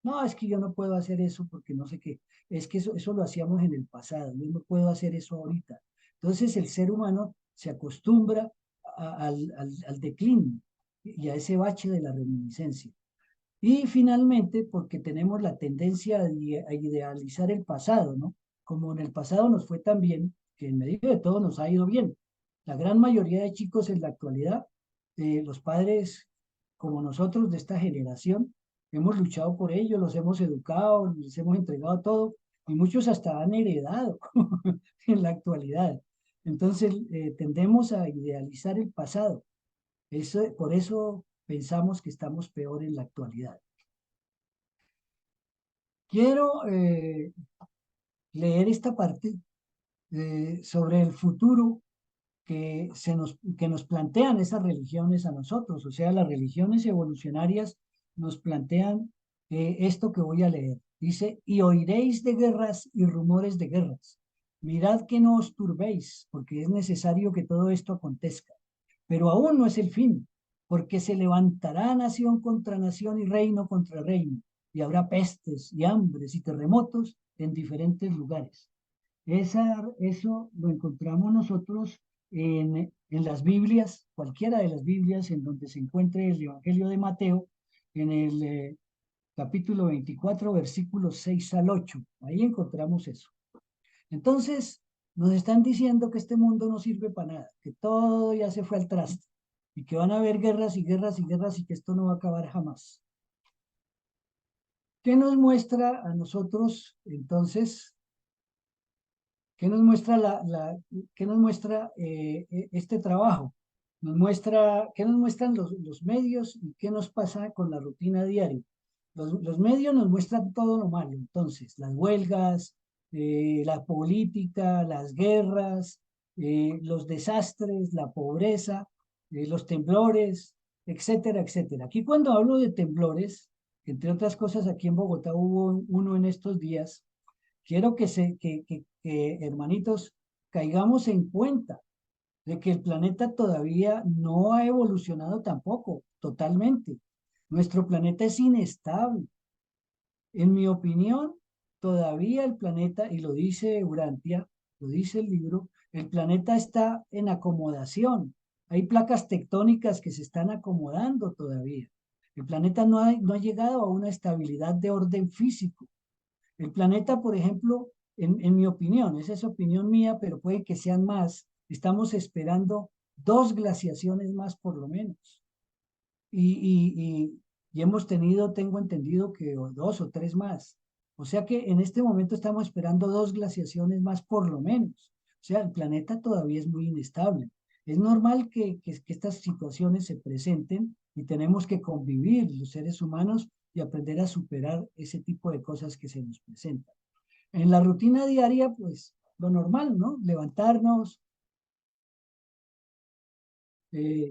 No, es que yo no puedo hacer eso porque no sé qué. Es que eso lo hacíamos en el pasado, yo no puedo hacer eso ahorita. Entonces el ser humano se acostumbra al declínio y a ese bache de la reminiscencia. Y finalmente, porque tenemos la tendencia a idealizar el pasado, ¿no? Como en el pasado nos fue tan bien, que en medio de todo nos ha ido bien. La gran mayoría de chicos en la actualidad, los padres como nosotros de esta generación, hemos luchado por ellos, los hemos educado, les hemos entregado todo, y muchos hasta han heredado en la actualidad. Entonces, tendemos a idealizar el pasado. Por eso pensamos que estamos peor en la actualidad. Quiero leer esta parte sobre el futuro que nos plantean esas religiones a nosotros. O sea, las religiones evolucionarias nos plantean esto que voy a leer. Dice, y oiréis de guerras y rumores de guerras. Mirad que no os turbéis, porque es necesario que todo esto acontezca. Pero aún no es el fin, porque se levantará nación contra nación y reino contra reino, y habrá pestes y hambres y terremotos en diferentes lugares. Eso lo encontramos nosotros en las Biblias, cualquiera de las Biblias en donde se encuentre el Evangelio de Mateo, en el capítulo 24, versículos 6 al 8. Ahí encontramos eso. Entonces, nos están diciendo que este mundo no sirve para nada, que todo ya se fue al traste, y que van a haber guerras y guerras y guerras y que esto no va a acabar jamás. ¿Qué nos muestra a nosotros entonces? ¿Qué nos muestra, qué nos muestra este trabajo? ¿Qué nos muestran los medios y qué nos pasa con la rutina diaria? Los medios nos muestran todo lo malo, entonces, las huelgas, la política, las guerras, los desastres, la pobreza, los temblores, etcétera, etcétera. Aquí cuando hablo de temblores, entre otras cosas, aquí en Bogotá hubo uno en estos días. Quiero que, hermanitos, caigamos en cuenta de que el planeta todavía no ha evolucionado tampoco totalmente. Nuestro planeta es inestable. En mi opinión, todavía el planeta, y lo dice Urantia, lo dice el libro, el planeta está en acomodación. Hay placas tectónicas que se están acomodando todavía. El planeta no ha llegado a una estabilidad de orden físico. El planeta, por ejemplo, en mi opinión, esa es opinión mía, pero puede que sean más, estamos esperando 2 glaciaciones más por lo menos. Y hemos tenido, tengo entendido que 2 o 3 más. O sea que en este momento estamos esperando 2 glaciaciones más por lo menos. O sea, el planeta todavía es muy inestable. Es normal que estas situaciones se presenten y tenemos que convivir los seres humanos y aprender a superar ese tipo de cosas que se nos presentan. En la rutina diaria, pues lo normal, ¿no? Levantarnos,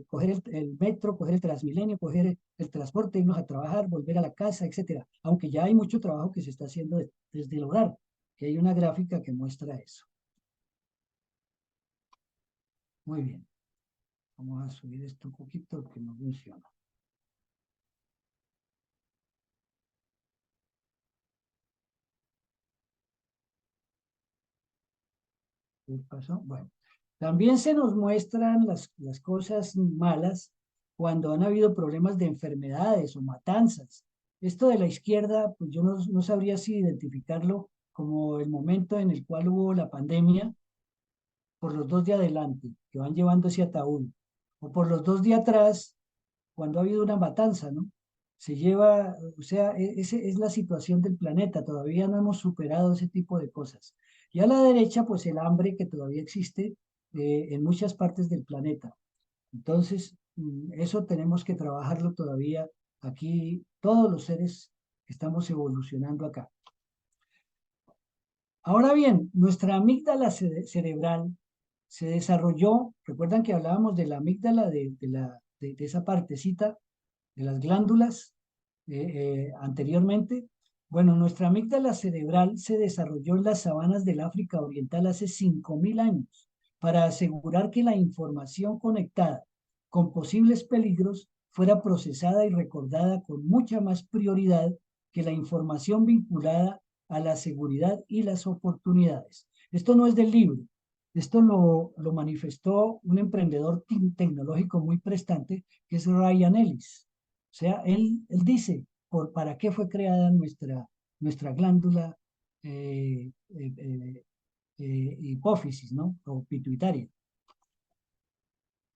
coger el metro, coger el Transmilenio, coger el transporte, irnos a trabajar, volver a la casa, etcétera. Aunque ya hay mucho trabajo que se está haciendo desde el hogar, que hay una gráfica que muestra eso. Muy bien. Vamos a subir esto un poquito porque no funciona. ¿Qué pasó? Bueno, también se nos muestran las cosas malas cuando han habido problemas de enfermedades o matanzas. Esto de la izquierda, pues yo no sabría si identificarlo como el momento en el cual hubo la pandemia, por los dos de adelante, que van llevando ese ataúd, o por los dos de atrás, cuando ha habido una matanza, ¿no? Se lleva, o sea, esa es la situación del planeta, todavía no hemos superado ese tipo de cosas. Y a la derecha, pues el hambre que todavía existe en muchas partes del planeta. Entonces, eso tenemos que trabajarlo todavía aquí, todos los seres que estamos evolucionando acá. Ahora bien, nuestra amígdala cerebral se desarrolló, recuerdan que hablábamos de la amígdala, de esa partecita de las glándulas anteriormente. Bueno, nuestra amígdala cerebral se desarrolló en las sabanas del África Oriental hace 5.000 años para asegurar que la información conectada con posibles peligros fuera procesada y recordada con mucha más prioridad que la información vinculada a la seguridad y las oportunidades. Esto no es del libro, esto lo manifestó un emprendedor tecnológico muy prestante, que es Ryan Ellis. O sea, él dice, ¿para qué fue creada nuestra glándula hipófisis, ¿no? O pituitaria.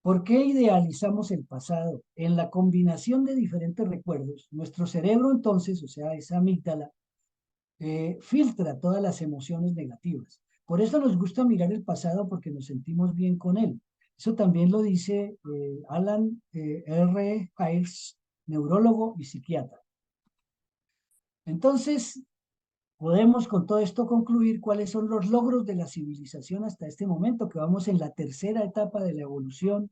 ¿Por qué idealizamos el pasado? En la combinación de diferentes recuerdos, nuestro cerebro entonces, o sea, esa amígdala, filtra todas las emociones negativas. Por eso nos gusta mirar el pasado, porque nos sentimos bien con él. Eso también lo dice Alan R. Hayes, neurólogo y psiquiatra. Entonces, podemos con todo esto concluir cuáles son los logros de la civilización hasta este momento, que vamos en la tercera etapa de la evolución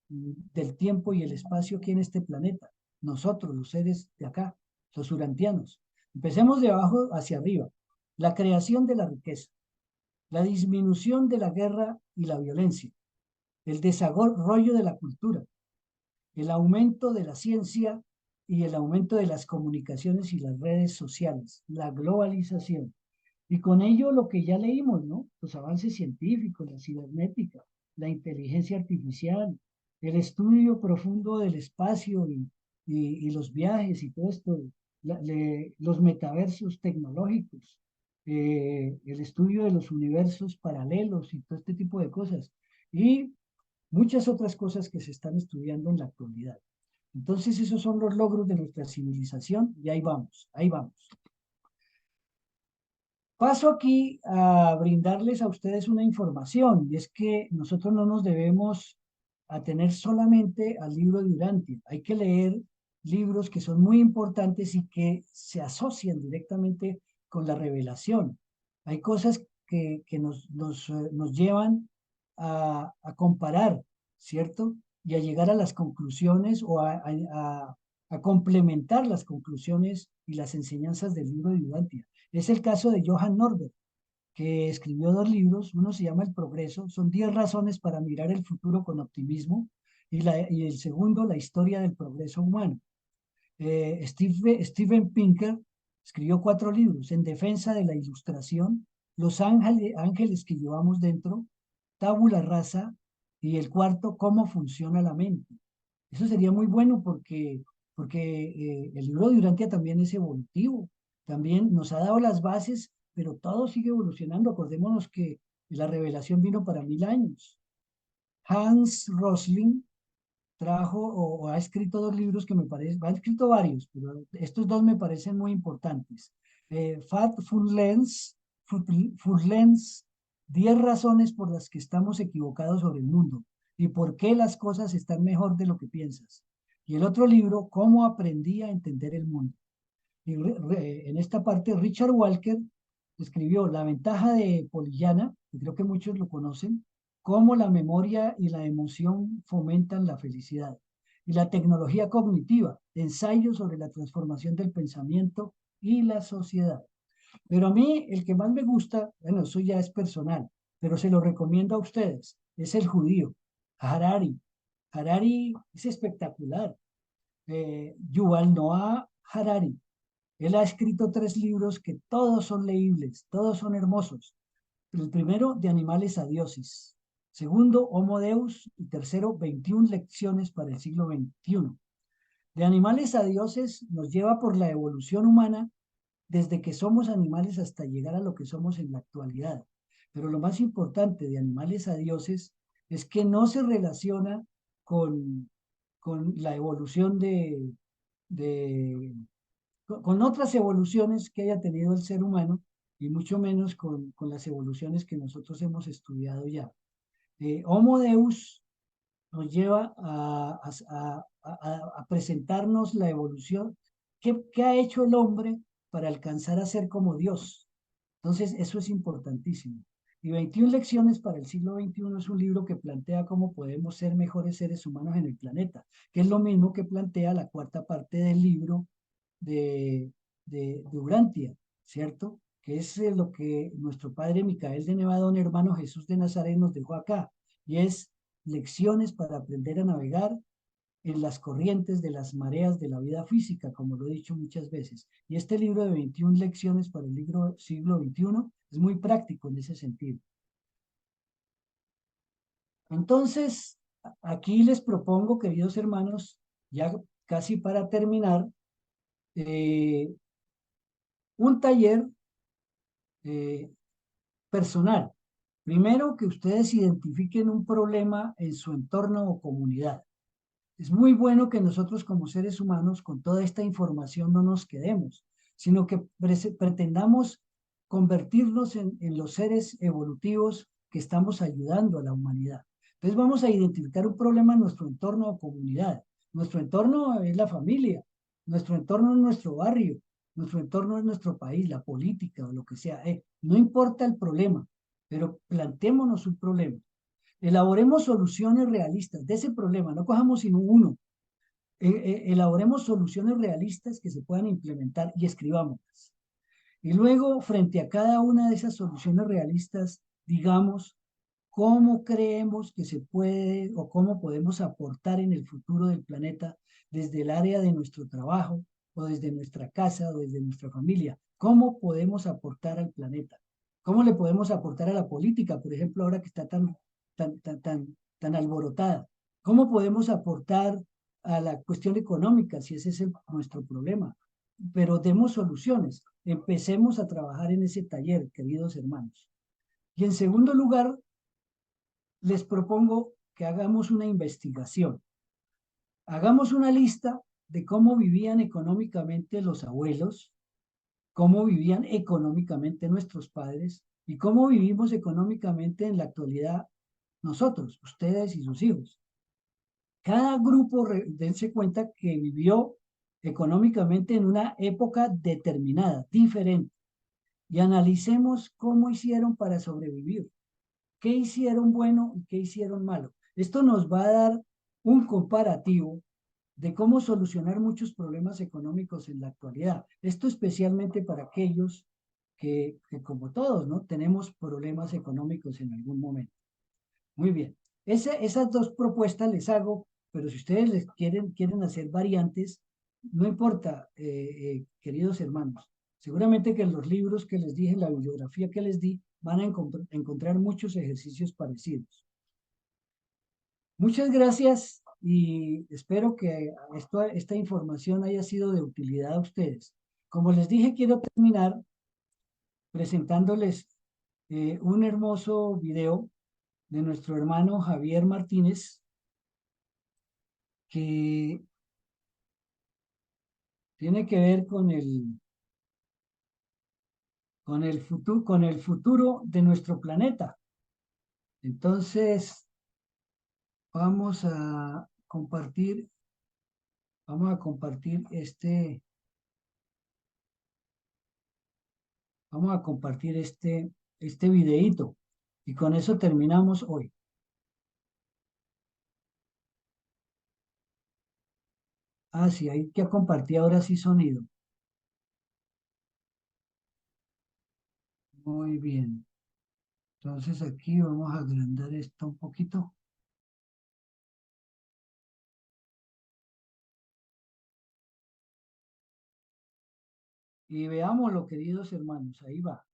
del tiempo y el espacio aquí en este planeta. Nosotros, los seres de acá, los urantianos. Empecemos de abajo hacia arriba. La creación de la riqueza, la disminución de la guerra y la violencia, el desarrollo de la cultura, el aumento de la ciencia y el aumento de las comunicaciones y las redes sociales, la globalización. Y con ello lo que ya leímos, ¿no? Los avances científicos, la cibernética, la inteligencia artificial, el estudio profundo del espacio y los viajes y todo esto, los metaversos tecnológicos, el estudio de los universos paralelos y todo este tipo de cosas. Y muchas otras cosas que se están estudiando en la actualidad. Entonces, esos son los logros de nuestra civilización y ahí vamos, ahí vamos. Paso aquí a brindarles a ustedes una información, y es que nosotros no nos debemos atener solamente al libro de Urantia. Hay que leer libros que son muy importantes y que se asocian directamente con la revelación. Hay cosas que nos llevan a comparar, ¿cierto? Y a llegar a las conclusiones o a complementar las conclusiones y las enseñanzas del libro de Urantia. Es el caso de Johann Norberg, que escribió 2 libros. Uno se llama El Progreso, son 10 razones para mirar el futuro con optimismo, y el segundo, La historia del progreso humano. Steven Pinker escribió 4 libros: En defensa de la ilustración, Los ángeles que llevamos dentro, Tabula rasa, y el cuarto, Cómo funciona la mente. Eso sería muy bueno porque el libro de Urantia también es evolutivo, también nos ha dado las bases, pero todo sigue evolucionando. Acordémonos que la revelación vino para 1000 años. Hans Rosling trajo o ha escrito 2 libros que me parecen, ha escrito varios, pero estos 2 me parecen muy importantes. Full Lens, 10 razones por las que estamos equivocados sobre el mundo y por qué las cosas están mejor de lo que piensas. Y el otro libro, Cómo aprendí a entender el mundo. Y en esta parte, Richard Walker escribió La ventaja de Pollyanna, que creo que muchos lo conocen, Cómo la memoria y la emoción fomentan la felicidad. Y La tecnología cognitiva, ensayo sobre la transformación del pensamiento y la sociedad. Pero a mí el que más me gusta, bueno, eso ya es personal, pero se lo recomiendo a ustedes, es el judío, Harari. Harari es espectacular. Yuval Noah Harari. Él ha escrito 3 libros que todos son leíbles, todos son hermosos. El primero, de animales a dioses. Segundo, Homo Deus. Y tercero, 21 lecciones para el siglo XXI. De animales a dioses nos lleva por la evolución humana desde que somos animales hasta llegar a lo que somos en la actualidad. Pero lo más importante de animales a dioses es que no se relaciona con, con la evolución con otras evoluciones que haya tenido el ser humano y mucho menos con las evoluciones que nosotros hemos estudiado ya. Homo Deus nos lleva a presentarnos la evolución. ¿Qué ha hecho el hombre para alcanzar a ser como Dios? Entonces, eso es importantísimo. Y 21 lecciones para el siglo XXI es un libro que plantea cómo podemos ser mejores seres humanos en el planeta, que es lo mismo que plantea la cuarta parte del libro de Urantia, ¿cierto? Que es lo que nuestro padre Micael de Nevadón, hermano Jesús de Nazaret, nos dejó acá, y es lecciones para aprender a navegar en las corrientes de las mareas de la vida física, como lo he dicho muchas veces. Y este libro de 21 lecciones para el siglo XXI es muy práctico en ese sentido. Entonces, aquí les propongo, queridos hermanos, ya casi para terminar, un taller personal. Primero, que ustedes identifiquen un problema en su entorno o comunidad. Es muy bueno que nosotros como seres humanos con toda esta información no nos quedemos, sino que pretendamos convertirnos en los seres evolutivos que estamos ayudando a la humanidad. Entonces vamos a identificar un problema en nuestro entorno o comunidad. Nuestro entorno es la familia, nuestro entorno es nuestro barrio, nuestro entorno es nuestro país, la política o lo que sea. No importa el problema, pero plantémonos un problema. Elaboremos soluciones realistas de ese problema, no cojamos sino uno. Elaboremos soluciones realistas que se puedan implementar y escribámoslas. Y luego, frente a cada una de esas soluciones realistas, digamos cómo creemos que se puede o cómo podemos aportar en el futuro del planeta desde el área de nuestro trabajo o desde nuestra casa o desde nuestra familia. ¿Cómo podemos aportar al planeta? ¿Cómo le podemos aportar a la política, por ejemplo, ahora que está tan alborotada? ¿Cómo podemos aportar a la cuestión económica, si ese es nuestro problema? Pero demos soluciones. Empecemos a trabajar en ese taller, queridos hermanos. Y en segundo lugar, les propongo que hagamos una investigación. Hagamos una lista de cómo vivían económicamente los abuelos, cómo vivían económicamente nuestros padres y cómo vivimos económicamente en la actualidad nosotros, ustedes y sus hijos. Cada grupo, dense cuenta que vivió económicamente en una época determinada, diferente, y analicemos cómo hicieron para sobrevivir, qué hicieron bueno y qué hicieron malo. Esto nos va a dar un comparativo de cómo solucionar muchos problemas económicos en la actualidad. Esto especialmente para aquellos que como todos, ¿no? Tenemos problemas económicos en algún momento. Muy bien. Esas dos propuestas les hago, pero si ustedes les quieren hacer variantes, no importa, queridos hermanos. Seguramente que en los libros que les dije, en la bibliografía que les di, van a encontrar muchos ejercicios parecidos. Muchas gracias y espero que esta información haya sido de utilidad a ustedes. Como les dije, quiero terminar presentándoles un hermoso video de nuestro hermano Javier Martínez, que tiene que ver con el futuro de nuestro planeta. Entonces, vamos a compartir este videíto y con eso terminamos hoy. Ah, sí, hay que compartir ahora sí sonido. Muy bien. Entonces aquí vamos a agrandar esto un poquito. Y veámoslo, queridos hermanos, ahí va.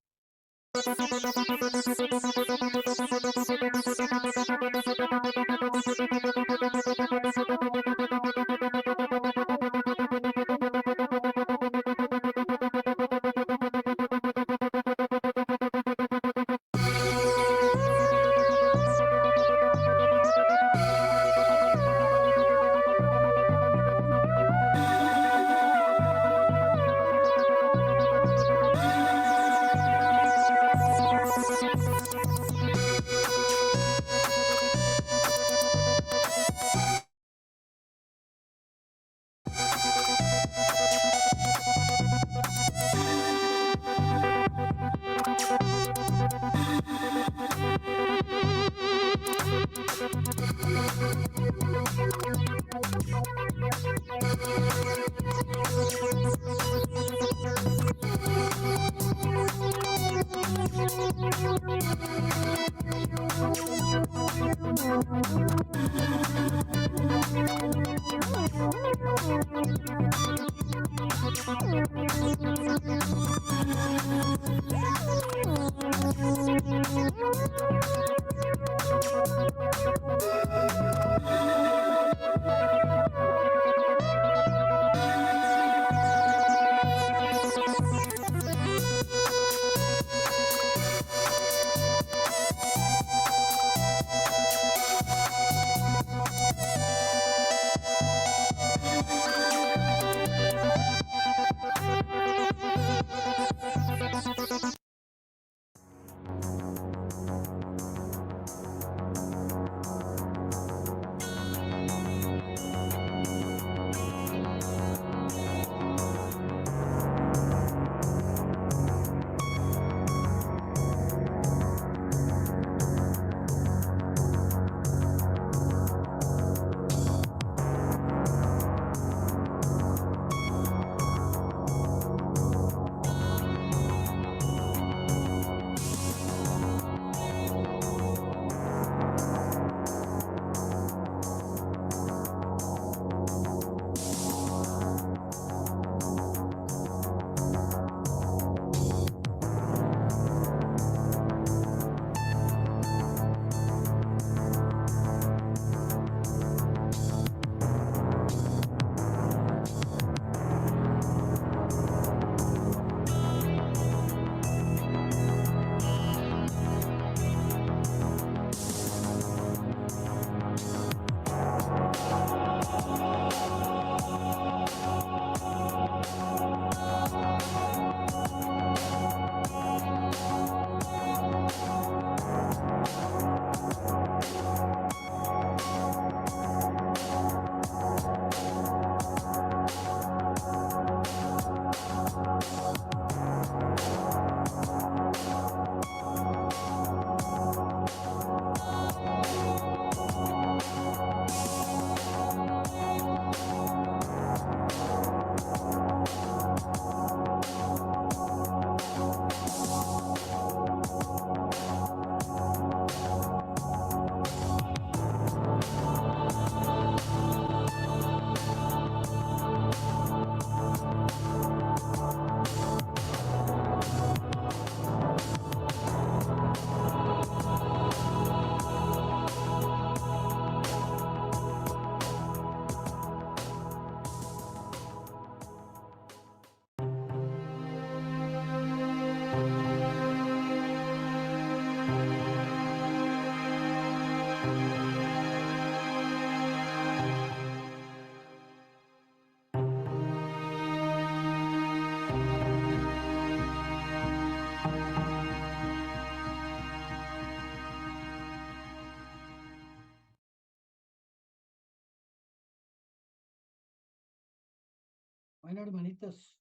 Bueno, hermanitos,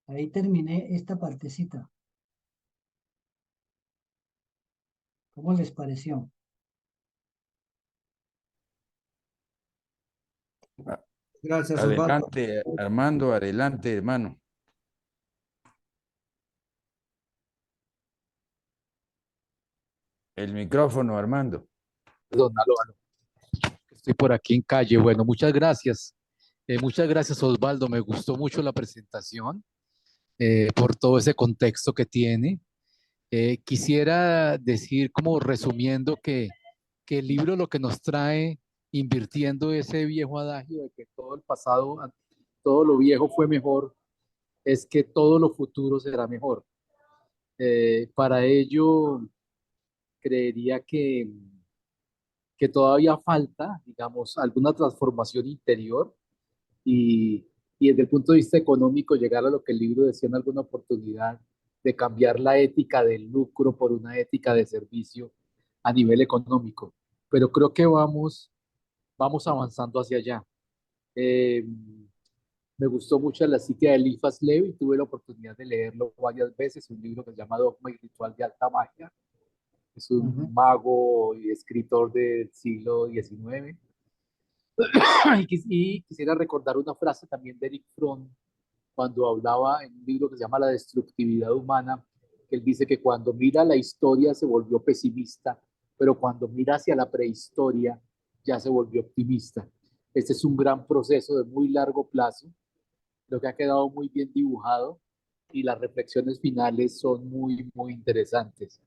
ahí terminé esta partecita. ¿Cómo les pareció? Gracias, Osvaldo. Adelante, Armando, adelante, hermano. El micrófono, Armando. Perdón, aló. Estoy por aquí en calle. Bueno, muchas gracias. Muchas gracias, Osvaldo. Me gustó mucho la presentación por todo ese contexto que tiene. Quisiera decir, como resumiendo, que el libro lo que nos trae, invirtiendo ese viejo adagio de que todo el pasado, todo lo viejo fue mejor, es que todo lo futuro será mejor. Para ello, creería que todavía falta, digamos, alguna transformación interior y, y desde el punto de vista económico llegar a lo que el libro decía en alguna oportunidad, de cambiar la ética del lucro por una ética de servicio a nivel económico. Pero creo que vamos avanzando hacia allá. Eh, Me gustó mucho la cita de Eliphas Levi, tuve la oportunidad de leerlo varias veces, un libro que se llama Dogma y Ritual de Alta Magia. Es un mago y escritor del siglo XIX. Y quisiera recordar una frase también de Eric Fromm, cuando hablaba en un libro que se llama La destructividad humana, que él dice que cuando mira la historia se volvió pesimista, pero cuando mira hacia la prehistoria ya se volvió optimista. Este es un gran proceso de muy largo plazo, lo que ha quedado muy bien dibujado y las reflexiones finales son muy, muy interesantes.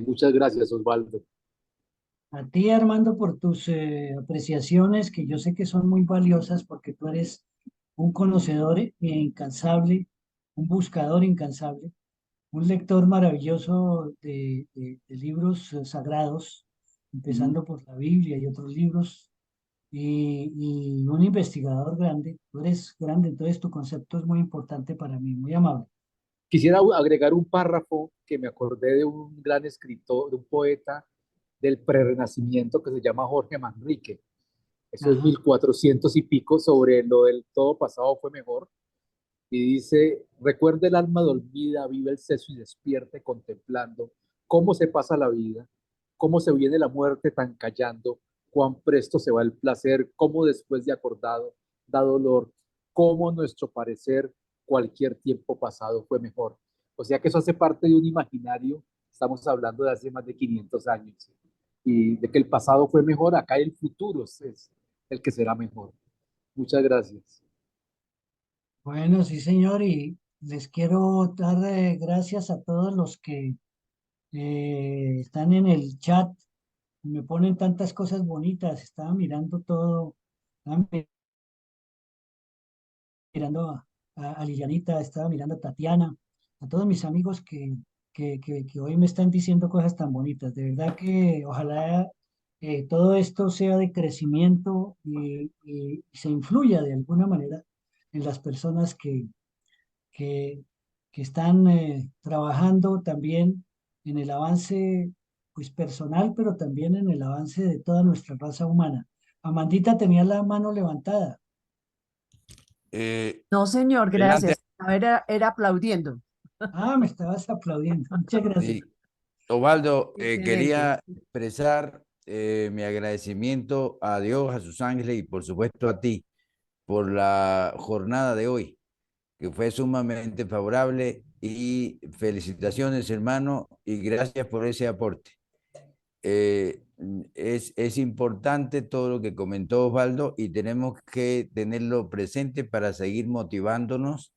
Muchas gracias, Osvaldo. A ti, Armando, por tus apreciaciones, que yo sé que son muy valiosas porque tú eres un conocedor incansable, un buscador incansable, un lector maravilloso de libros sagrados, empezando por la Biblia y otros libros, y un investigador grande. Tú eres grande, entonces tu concepto es muy importante para mí, muy amable. Quisiera agregar un párrafo que me acordé de un gran escritor, de un poeta del prerrenacimiento que se llama Jorge Manrique. Eso es Ajá. 1400 y pico, sobre lo del todo pasado fue mejor. Y dice, recuerda el alma dormida, vive el seso y despierte contemplando cómo se pasa la vida, cómo se viene la muerte tan callando, cuán presto se va el placer, cómo después de acordado da dolor, cómo nuestro parecer cualquier tiempo pasado fue mejor. O sea que eso hace parte de un imaginario, estamos hablando de hace más de 500 años, y de que el pasado fue mejor, acá el futuro es el que será mejor. Muchas gracias. Bueno, sí, señor, y les quiero dar gracias a todos los que están en el chat, me ponen tantas cosas bonitas, estaba mirando todo, estaba mirando a Lilianita, estaba mirando a Tatiana, a todos mis amigos que hoy me están diciendo cosas tan bonitas. De verdad que ojalá todo esto sea de crecimiento y se influya de alguna manera en las personas que, que están trabajando también en el avance pues, personal, pero también en el avance de toda nuestra raza humana. Amandita tenía la mano levantada. No, señor, Adelante. gracias. A ver, era aplaudiendo. Ah, me estabas aplaudiendo. Muchas gracias. Sí. Osvaldo, Excelente. quería expresar mi agradecimiento a Dios, a sus ángeles y por supuesto a ti por la jornada de hoy, que fue sumamente favorable, y felicitaciones, hermano, y gracias por ese aporte. Es importante todo lo que comentó Osvaldo y tenemos que tenerlo presente para seguir motivándonos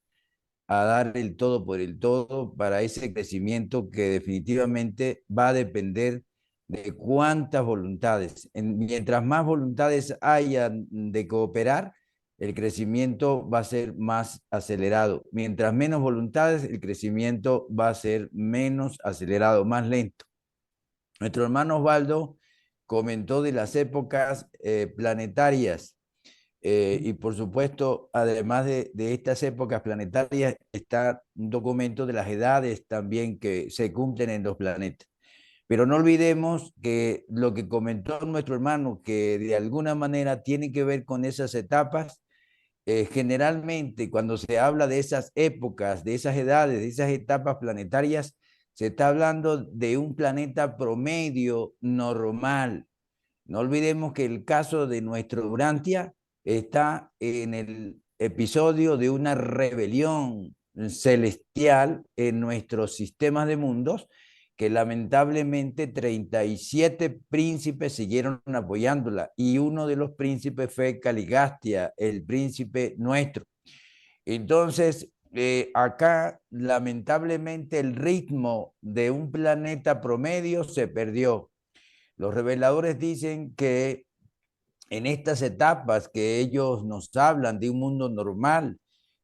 a dar el todo por el todo para ese crecimiento que definitivamente va a depender de cuántas voluntades. Mientras más voluntades hayan de cooperar, el crecimiento va a ser más acelerado. Mientras menos voluntades, el crecimiento va a ser menos acelerado, más lento. Nuestro hermano Osvaldo comentó de las épocas planetarias. Y por supuesto, además de estas épocas planetarias, está un documento de las edades también que se cumplen en los planetas. Pero no olvidemos que lo que comentó nuestro hermano, que de alguna manera tiene que ver con esas etapas, generalmente cuando se habla de esas épocas, de esas edades, de esas etapas planetarias, se está hablando de un planeta promedio normal. No olvidemos que el caso de nuestro Urantia está en el episodio de una rebelión celestial en nuestros sistemas de mundos, que lamentablemente 37 príncipes siguieron apoyándola, y uno de los príncipes fue Caligastia, el príncipe nuestro. Entonces, acá lamentablemente el ritmo de un planeta promedio se perdió. Los reveladores dicen que en estas etapas que ellos nos hablan de un mundo normal,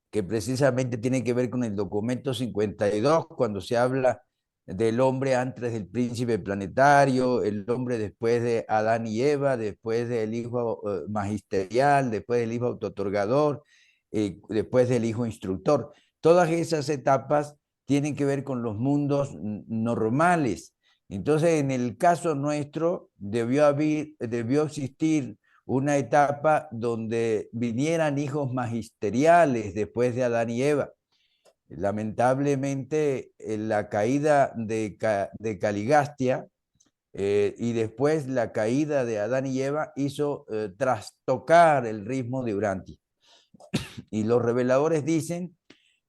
que precisamente tiene que ver con el documento 52, cuando se habla del hombre antes del príncipe planetario, el hombre después de Adán y Eva, después del hijo magisterial, después del hijo autootorgador, después del hijo instructor. Todas esas etapas tienen que ver con los mundos normales. Entonces, en el caso nuestro, debió existir una etapa donde vinieran hijos magisteriales después de Adán y Eva. Lamentablemente, la caída de Caligastia y después la caída de Adán y Eva hizo trastocar el ritmo de Urantia. Y los reveladores dicen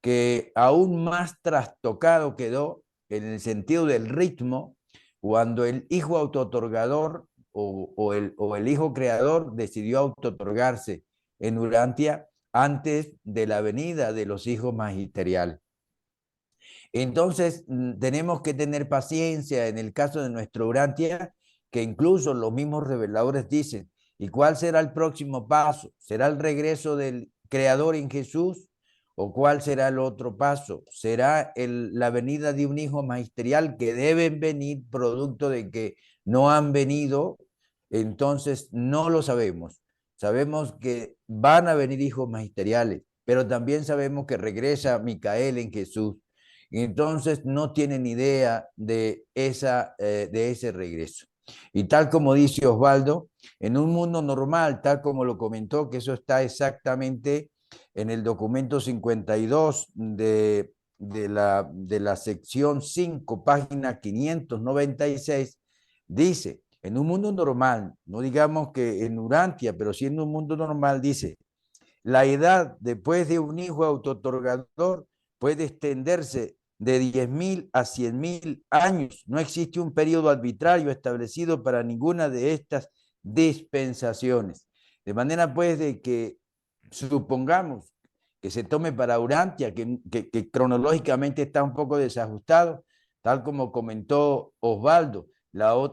que aún más trastocado quedó en el sentido del ritmo cuando el hijo autootorgador o el hijo creador decidió autootorgarse en Urantia antes de la venida de los hijos magisteriales. Entonces, tenemos que tener paciencia en el caso de nuestro Urantia, que incluso los mismos reveladores dicen, ¿y cuál será el próximo paso? ¿Será el regreso del Creador en Jesús? ¿O cuál será el otro paso? ¿Será la venida de un hijo magisterial que deben venir producto de que no han venido? Entonces, no lo sabemos. Sabemos que van a venir hijos magisteriales, pero también sabemos que regresa Micael en Jesús. Entonces, no tienen idea de ese regreso. Y tal como dice Osvaldo, en un mundo normal, tal como lo comentó, que eso está exactamente en el documento 52 de la sección 5, página 596, dice, en un mundo normal, no digamos que en Urantia, pero sí en un mundo normal, dice, la edad después de un hijo autootorgador puede extenderse de 10.000 a 100.000 años. No existe un periodo arbitrario establecido para ninguna de estas dispensaciones. De manera pues de que supongamos que se tome para Urantia, que cronológicamente está un poco desajustado, tal como comentó Osvaldo,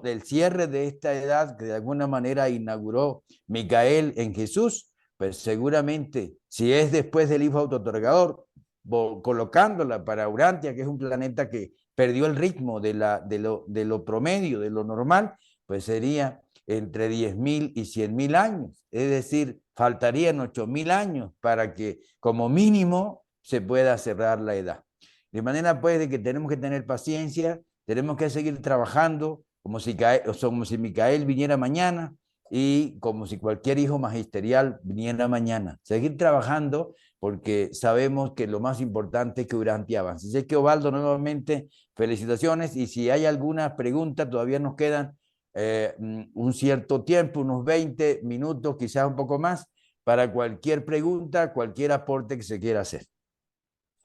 el cierre de esta edad que de alguna manera inauguró Micael en Jesús, pues seguramente si es después del hijo autootorgador, colocándola para Urantia, que es un planeta que perdió el ritmo de lo promedio, de lo normal, pues sería entre 10.000 y 100.000 años. Es decir, faltarían 8.000 años para que como mínimo se pueda cerrar la edad. De manera pues de que tenemos que tener paciencia, tenemos que seguir trabajando como si Micael viniera mañana y como si cualquier hijo magisterial viniera mañana. Seguir trabajando porque sabemos que lo más importante es que Urantia avance. Así que, Osvaldo, nuevamente, felicitaciones. Y si hay alguna pregunta, todavía nos quedan un cierto tiempo, unos 20 minutos, quizás un poco más, para cualquier pregunta, cualquier aporte que se quiera hacer.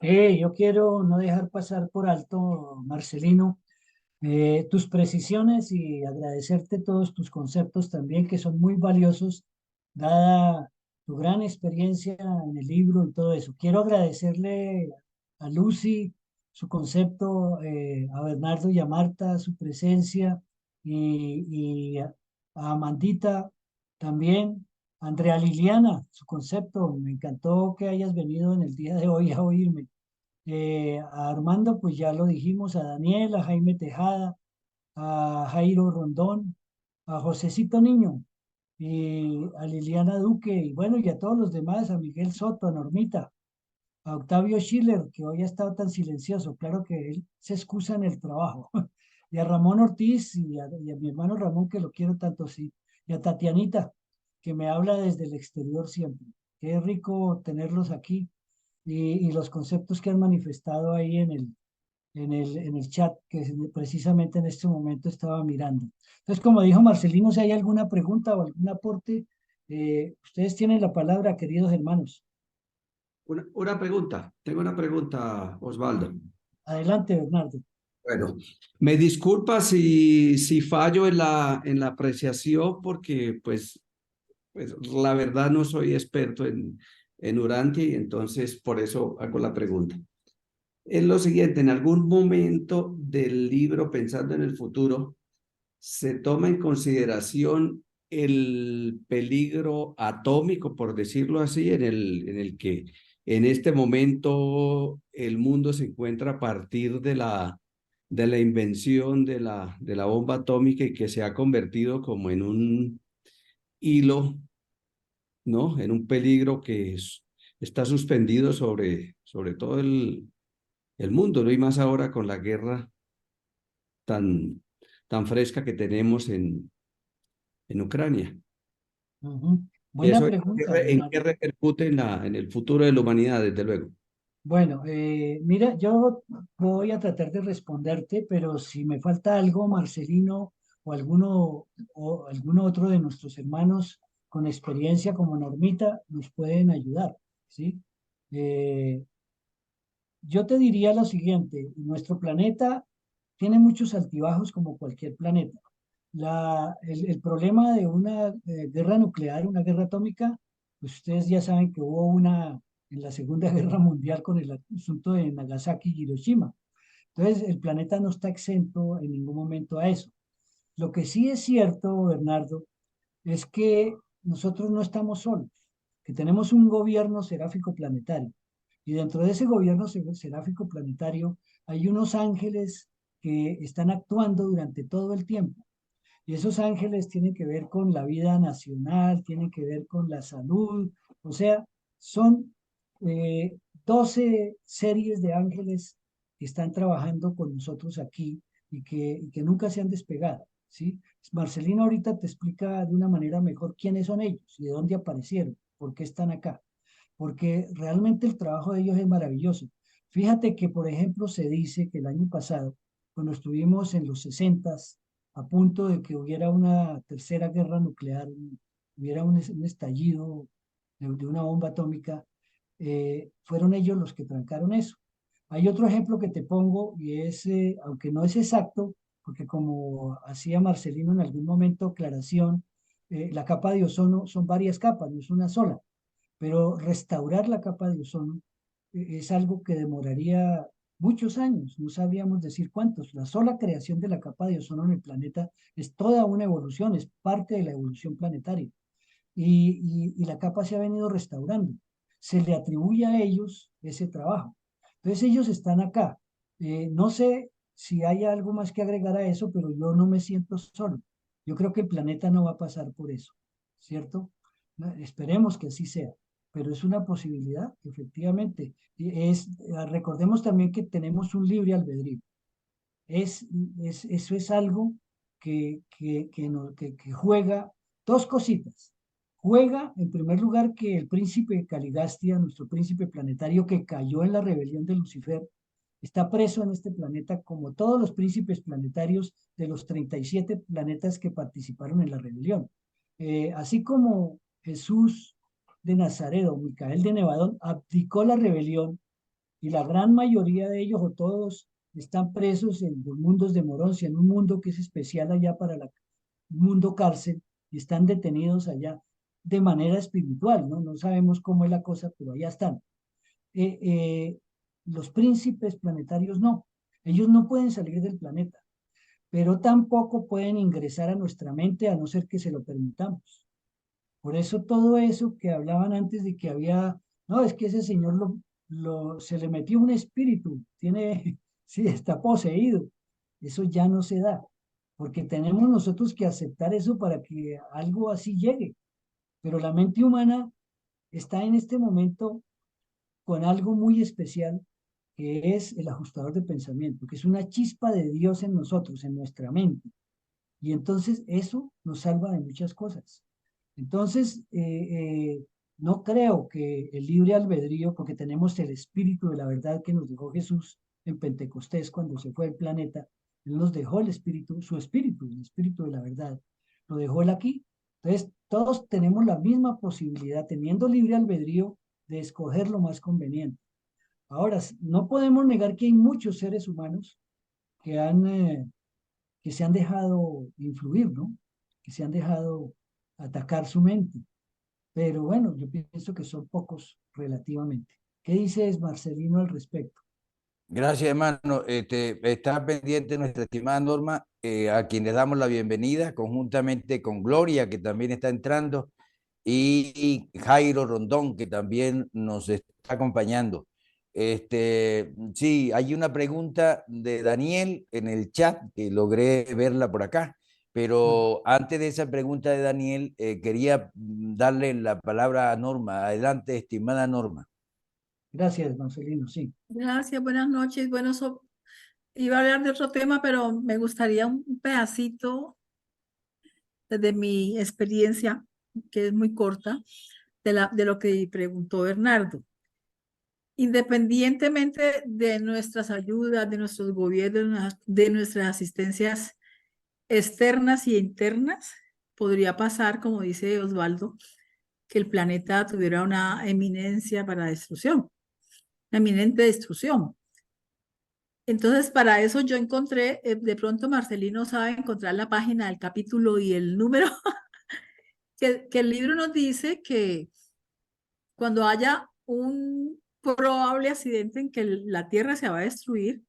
Yo quiero no dejar pasar por alto, Marcelino, tus precisiones y agradecerte todos tus conceptos también, que son muy valiosos, dada tu gran experiencia en el libro y todo eso. Quiero agradecerle a Lucy su concepto, a Bernardo y a Marta su presencia, y a Amandita también, a Andrea Liliana su concepto. Me encantó que hayas venido en el día de hoy a oírme. A Armando, pues ya lo dijimos, a Daniel, a Jaime Tejada, a Jairo Rondón, a Josecito Niño, y a Liliana Duque, y bueno, y a todos los demás, a Miguel Soto, a Normita, a Octavio Schiller, que hoy ha estado tan silencioso, claro que él se excusa en el trabajo, y a Ramón Ortiz, y a mi hermano Ramón, que lo quiero tanto, sí, y a Tatianita, que me habla desde el exterior siempre. Qué rico tenerlos aquí. Y los conceptos que han manifestado ahí en el chat, que precisamente en este momento estaba mirando. Entonces, como dijo Marcelino, si hay alguna pregunta o algún aporte, ustedes tienen la palabra, queridos hermanos. Una pregunta, tengo una pregunta, Osvaldo. Adelante, Bernardo. Bueno, me disculpa si fallo en la apreciación, porque pues la verdad no soy experto en en Urantia, y entonces por eso hago la pregunta. Es lo siguiente, en algún momento del libro, pensando en el futuro, se toma en consideración el peligro atómico, por decirlo así, en el que en este momento el mundo se encuentra a partir de la invención de la bomba atómica, y que se ha convertido como en un hilo, ¿no? En un peligro que está suspendido sobre todo el mundo, ¿no? Y más ahora con la guerra tan fresca que tenemos en Ucrania. Buena Eso pregunta, en qué Bernardo. repercute en el futuro de la humanidad, desde luego. Bueno, mira, yo voy a tratar de responderte, pero si me falta algo, Marcelino o alguno otro de nuestros hermanos con experiencia como Normita nos pueden ayudar, ¿sí? Eh, yo te diría lo siguiente, nuestro planeta tiene muchos altibajos como cualquier planeta. El problema de una guerra nuclear, una guerra atómica, pues ustedes ya saben que hubo una en la Segunda Guerra Mundial con el asunto de Nagasaki y Hiroshima. Entonces, el planeta no está exento en ningún momento a eso. Lo que sí es cierto, Bernardo, es que nosotros no estamos solos, que tenemos un gobierno seráfico planetario. Y dentro de ese gobierno seráfico planetario hay unos ángeles que están actuando durante todo el tiempo. Y esos ángeles tienen que ver con la vida nacional, tienen que ver con la salud, o sea, son 12 series de ángeles que están trabajando con nosotros aquí y que nunca se han despegado, ¿sí? Marcelino ahorita te explica de una manera mejor quiénes son ellos y de dónde aparecieron, por qué están acá, porque realmente el trabajo de ellos es maravilloso. Fíjate que, por ejemplo, se dice que el año pasado, cuando estuvimos en los 60s, a punto de que hubiera una tercera guerra nuclear, hubiera un estallido de una bomba atómica, fueron ellos los que trancaron eso. Hay otro ejemplo que te pongo y es, aunque no es exacto, porque como hacía Marcelino en algún momento aclaración, la capa de ozono son varias capas, no es una sola, pero restaurar la capa de ozono es algo que demoraría muchos años, no sabríamos decir cuántos. La sola creación de la capa de ozono en el planeta es toda una evolución, es parte de la evolución planetaria. Y la capa se ha venido restaurando. Se le atribuye a ellos ese trabajo. Entonces ellos están acá. No sé si hay algo más que agregar a eso, pero yo no me siento solo. Yo creo que el planeta no va a pasar por eso, ¿cierto? Esperemos que así sea, pero es una posibilidad, efectivamente. Recordemos también que tenemos un libre albedrío. Eso es algo que juega dos cositas. Juega, en primer lugar, que el príncipe Caligastia, nuestro príncipe planetario que cayó en la rebelión de Lucifer, está preso en este planeta como todos los príncipes planetarios de los 37 planetas que participaron en la rebelión. Así como Jesús de Nazaret o Micael de Nevadón abdicó la rebelión y la gran mayoría de ellos o todos están presos en los mundos de Moroncia, en un mundo que es especial allá para el mundo cárcel, y están detenidos allá de manera espiritual, ¿no? No sabemos cómo es la cosa, pero allá están. Eh, eh, los príncipes planetarios no, ellos no pueden salir del planeta, pero tampoco pueden ingresar a nuestra mente a no ser que se lo permitamos. Por eso todo eso que hablaban antes de que había, no, es que ese señor se le metió un espíritu, sí, está poseído. Eso ya no se da, porque tenemos nosotros que aceptar eso para que algo así llegue. Pero la mente humana está en este momento con algo muy especial, que es el ajustador de pensamiento, que es una chispa de Dios en nosotros, en nuestra mente. Y entonces eso nos salva de muchas cosas. Entonces, no creo que el libre albedrío, porque tenemos el espíritu de la verdad que nos dejó Jesús en Pentecostés cuando se fue al planeta, Él nos dejó el espíritu, su espíritu, el espíritu de la verdad, lo dejó Él aquí. Entonces, todos tenemos la misma posibilidad, teniendo libre albedrío, de escoger lo más conveniente. Ahora, no podemos negar que hay muchos seres humanos que que se han dejado influir, ¿no? Que se han dejado atacar su mente. pero bueno, yo pienso que son pocos relativamente. ¿Qué dices, Marcelino, al respecto? Gracias, hermano. Está pendiente nuestra estimada Norma, a quien le damos la bienvenida, conjuntamente con Gloria, que también está entrando, y Jairo Rondón, que también nos está acompañando. Sí, hay una pregunta de Daniel en el chat, que logré verla por acá, pero antes de esa pregunta de Daniel, quería darle la palabra a Norma. Adelante, estimada Norma. Gracias, Marcelino, sí. Gracias, buenas noches. Bueno, iba a hablar de otro tema, pero me gustaría un pedacito de mi experiencia, que es muy corta, de lo que preguntó Bernardo. Independientemente de nuestras ayudas, de nuestros gobiernos, de nuestras asistencias externas y internas, podría pasar, como dice Osvaldo, que el planeta tuviera una eminencia para destrucción, una eminente destrucción. Entonces, para eso yo encontré, de pronto Marcelino sabe encontrar la página del capítulo y el número, que el libro nos dice que cuando haya un probable accidente en que la Tierra se va a destruir,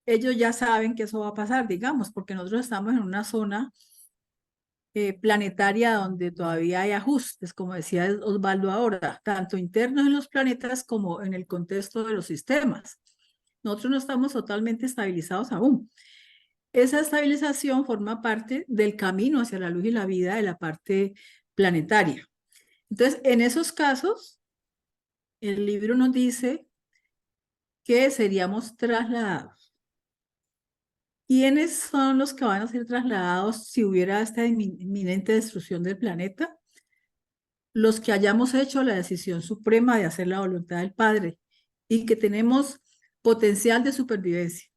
ellos ya saben que eso va a pasar, digamos, porque nosotros estamos en una zona planetaria donde todavía hay ajustes, como decía Osvaldo ahora, tanto internos en los planetas como en el contexto de los sistemas. Nosotros no estamos totalmente estabilizados aún. Esa estabilización forma parte del camino hacia la luz y la vida de la parte planetaria. Entonces, en esos casos, el libro nos dice que seríamos trasladados. ¿Quiénes son los que van a ser trasladados si hubiera esta inminente destrucción del planeta? Los que hayamos hecho la decisión suprema de hacer la voluntad del Padre y que tenemos potencial de supervivencia.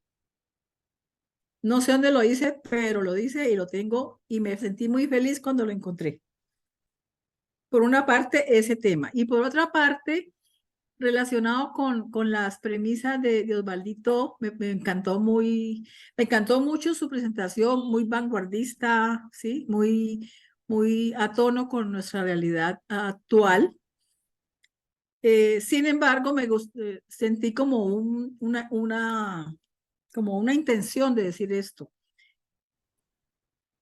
No sé dónde lo dice, pero lo dice y lo tengo y me sentí muy feliz cuando lo encontré. Por una parte, ese tema. Y por otra parte, relacionado con las premisas de Osvaldito, me encantó mucho su presentación, muy vanguardista, ¿sí? Muy a tono con nuestra realidad actual. Sin embargo, sentí como como una intención de decir esto.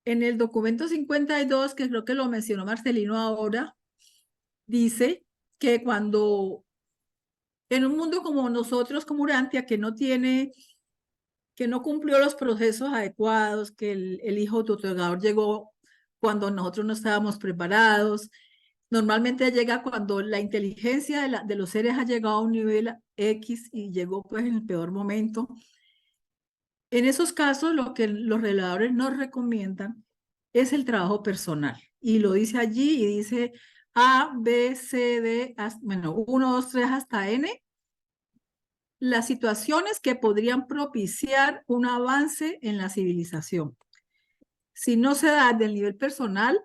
En el documento 52, que creo que lo mencionó Marcelino ahora, dice que cuando en un mundo como nosotros, como Urantia, que no cumplió los procesos adecuados, que el hijo tutelador llegó cuando nosotros no estábamos preparados, normalmente llega cuando la inteligencia de los seres ha llegado a un nivel X y llegó pues en el peor momento. En esos casos, lo que los reveladores nos recomiendan es el trabajo personal. Y lo dice allí y dice A, B, C, D, bueno, 1, 2, 3 hasta N, las situaciones que podrían propiciar un avance en la civilización. Si no se da del nivel personal,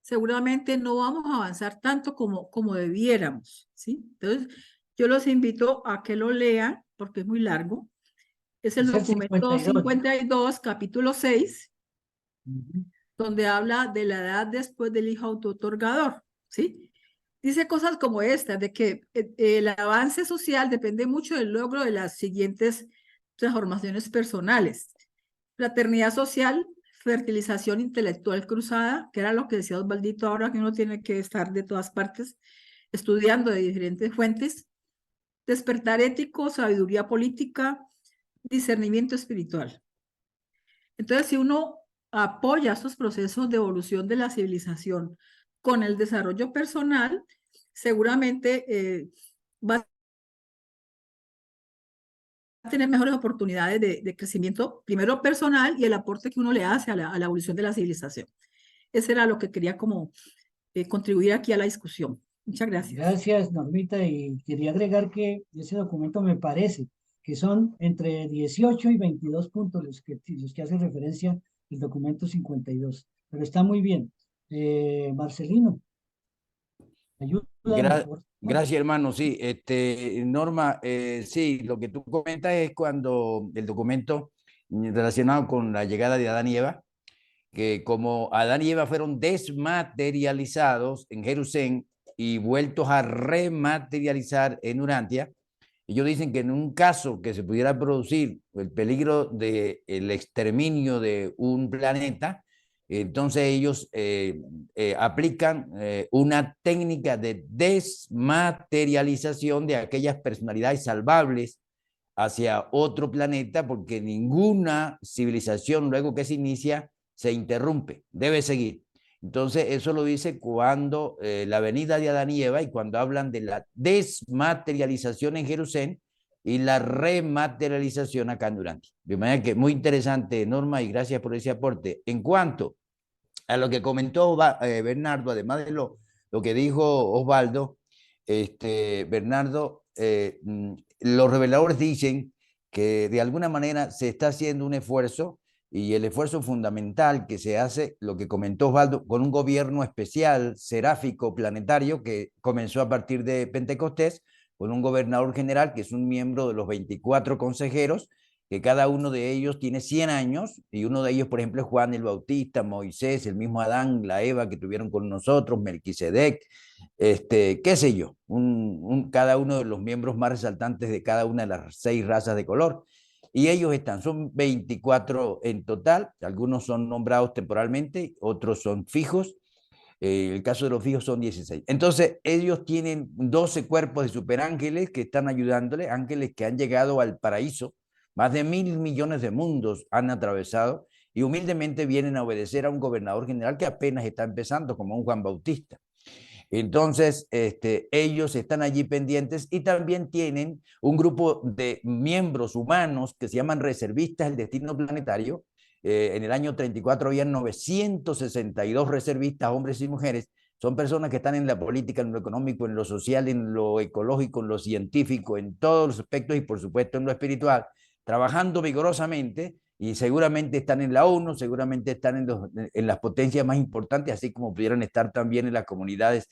seguramente no vamos a avanzar tanto como debiéramos, ¿sí? Entonces, yo los invito a que lo lean, porque es muy largo. Es el documento 52, capítulo 6, donde habla de la edad después del hijo autootorgador, ¿sí? Dice cosas como esta, de que el avance social depende mucho del logro de las siguientes transformaciones personales. Fraternidad social, fertilización intelectual cruzada, que era lo que decía Osvaldito ahora, que uno tiene que estar de todas partes, estudiando de diferentes fuentes. Despertar ético, sabiduría política, discernimiento espiritual. Entonces, si uno apoya estos procesos de evolución de la civilización con el desarrollo personal, seguramente va a tener mejores oportunidades de crecimiento, primero personal, y el aporte que uno le hace a la evolución de la civilización. Eso era lo que quería como contribuir aquí a la discusión. Muchas gracias. Gracias, Normita, y quería agregar que ese documento me parece que son entre 18 y 22 puntos los que hace referencia el documento 52, pero está muy bien. Marcelino, ayúdame, por favor. Gracias, hermano. Sí, Norma, sí, lo que tú comentas es cuando el documento relacionado con la llegada de Adán y Eva, que como Adán y Eva fueron desmaterializados en Jerusalén y vueltos a rematerializar en Urantia, ellos dicen que en un caso que se pudiera producir el peligro del exterminio de un planeta, entonces ellos aplican una técnica de desmaterialización de aquellas personalidades salvables hacia otro planeta, porque ninguna civilización luego que se inicia se interrumpe, debe seguir. Entonces eso lo dice cuando la venida de Adán y Eva, y cuando hablan de la desmaterialización en Jerusalén y la rematerialización acá en Urantia. De manera que muy interesante, Norma, y gracias por ese aporte. En cuanto a lo que comentó Bernardo, además de lo que dijo Osvaldo, Bernardo, los reveladores dicen que de alguna manera se está haciendo un esfuerzo, y el esfuerzo fundamental que se hace, lo que comentó Osvaldo, con un gobierno especial, seráfico, planetario, que comenzó a partir de Pentecostés, con un gobernador general que es un miembro de los 24 consejeros, que cada uno de ellos tiene 100 años, y uno de ellos, por ejemplo, es Juan el Bautista, Moisés, el mismo Adán, la Eva que tuvieron con nosotros, Melquisedec, qué sé yo, cada uno de los miembros más resaltantes de cada una de las 6 razas de color. Y ellos son 24 en total, algunos son nombrados temporalmente, otros son fijos, el caso de los fijos son 16. Entonces ellos tienen 12 cuerpos de superángeles que están ayudándole, ángeles que han llegado al paraíso, más de 1.000 millones de mundos han atravesado, y humildemente vienen a obedecer a un gobernador general que apenas está empezando, como un Juan Bautista. Entonces, ellos están allí pendientes, y también tienen un grupo de miembros humanos que se llaman reservistas del destino planetario. En el año 34 había 962 reservistas, hombres y mujeres. Son personas que están en la política, en lo económico, en lo social, en lo ecológico, en lo científico, en todos los aspectos, y por supuesto en lo espiritual, trabajando vigorosamente, y seguramente están en la ONU, seguramente están en las potencias más importantes, así como pudieran estar también en las comunidades